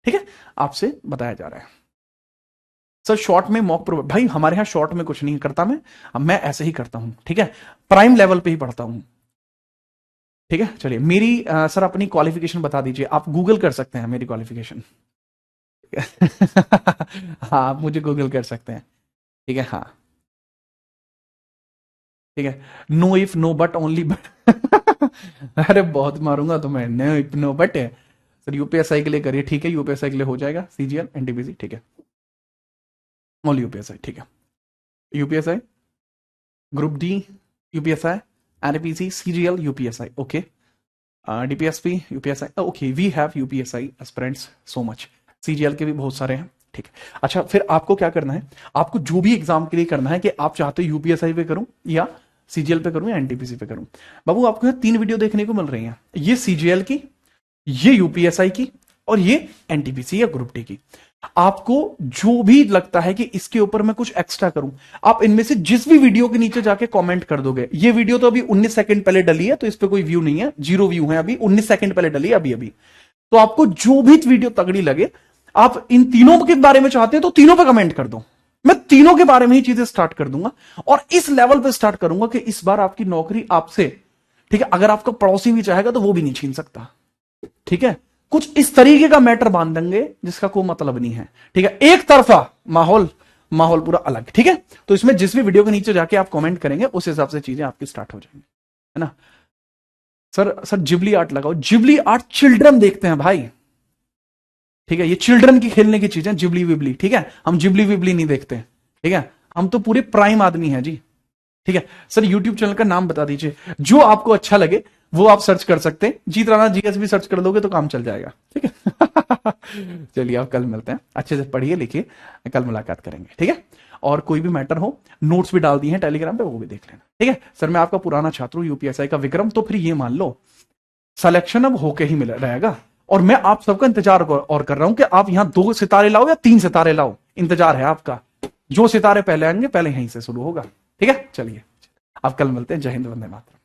ठीक है, आपसे बताया जा रहा है। सर शॉर्ट में मॉक प्रो, भाई हमारे यहां शॉर्ट में कुछ नहीं करता मैं ऐसे ही करता हूं, ठीक है, प्राइम लेवल पे ही पढ़ता हूं, ठीक है। चलिए मेरी सर अपनी क्वालिफिकेशन बता दीजिए, आप गूगल कर सकते हैं मेरी क्वालिफिकेशन। हाँ आप मुझे गूगल कर सकते हैं, ठीक है, हाँ ठीक है। No if no but only but अरे बहुत मारूंगा तो मैं, नो इफ नो बट है सर। यूपीएसआई के लिए करिए, ठीक है, यूपीएसआई के लिए हो जाएगा, सीजीएल एनटीपीसी, ठीक है, ओनली यूपीएसआई, ठीक है। UPSI, group D UPSI, NTPC, CGL UPSI, okay, DPSP UPSI, okay, we have UPSI aspirants so much. CGL के भी बहुत सारे हैं, ठीक है। अच्छा फिर आपको क्या करना है, आपको जो भी एग्जाम के लिए करना है कि आप चाहते हो यूपीएसआई पे करूं या सीजीएल पे करूं या एनटीपीसी पे करूं, बाबू आपको यहाँ 3 वीडियो देखने को मिल रही हैं, ये सीजीएल की, ये यूपीएसआई की और ये एनटीपीसी या ग्रुप डी की। आपको जो भी लगता है कि इसके ऊपर मैं कुछ एक्स्ट्रा करूं, आप इनमें से जिस भी वीडियो के नीचे जाके कमेंट कर दोगे। ये वीडियो तो अभी 19 सेकंड पहले डली है, तो इस पे कोई व्यू नहीं है, 0 व्यू है अभी, 19 सेकंड पहले डली है अभी। तो आपको जो भी वीडियो तगड़ी लगे, आप इन तीनों के बारे में चाहते हैं तो तीनों पे कमेंट कर दो, मैं तीनों के बारे में ही चीजें स्टार्ट कर दूंगा और इस लेवल पे स्टार्ट करूंगा कि इस बार आपकी नौकरी आपसे, ठीक है, अगर आपका पड़ोसी भी चाहेगा तो वो भी नहीं छीन सकता, ठीक है। कुछ इस तरीके का मैटर बांध देंगे जिसका कोई मतलब नहीं है, ठीक है, एक तरफा माहौल पूरा अलग, ठीक है। तो इसमें जिस भी वीडियो के नीचे जाके आप कमेंट करेंगे उस हिसाब से चीजें आपकी स्टार्ट हो जाएंगी, है ना। सर जिबली आर्ट लगाओ, जिबली आर्ट चिल्ड्रन देखते हैं भाई, ठीक है, ये चिल्ड्रन की खेलने की चीजें जिबली विबली, ठीक है, हम जिबली विबली नहीं देखते, ठीक है, हम तो पूरे प्राइम आदमी हैं जी, ठीक है। सर यूट्यूब चैनल का नाम बता दीजिए, जो आपको अच्छा लगे वो आप सर्च कर सकते हैं, जीत राणा जीएस भी सर्च कर दोगे तो काम चल जाएगा, ठीक है। चलिए आप कल मिलते हैं, अच्छे से पढ़िए लिखिए, कल मुलाकात करेंगे, ठीक है। और कोई भी मैटर हो, नोट्स भी डाल दिए हैं टेलीग्राम पे, वो भी देख लेना, ठीक है। सर मैं आपका पुराना छात्र हूं यूपीएसआई का विक्रम, तो फिर ये मान लो सिलेक्शन अब होके ही मिल रहेगा और मैं आप सबका इंतजार और कर रहा हूं कि आप यहां 2 सितारे लाओ या 3 सितारे लाओ, इंतजार है आपका, जो सितारे पहले आएंगे पहले यहीं से शुरू होगा, ठीक है। चलिए अब कल मिलते हैं, जय हिंद, वंदे मातरम।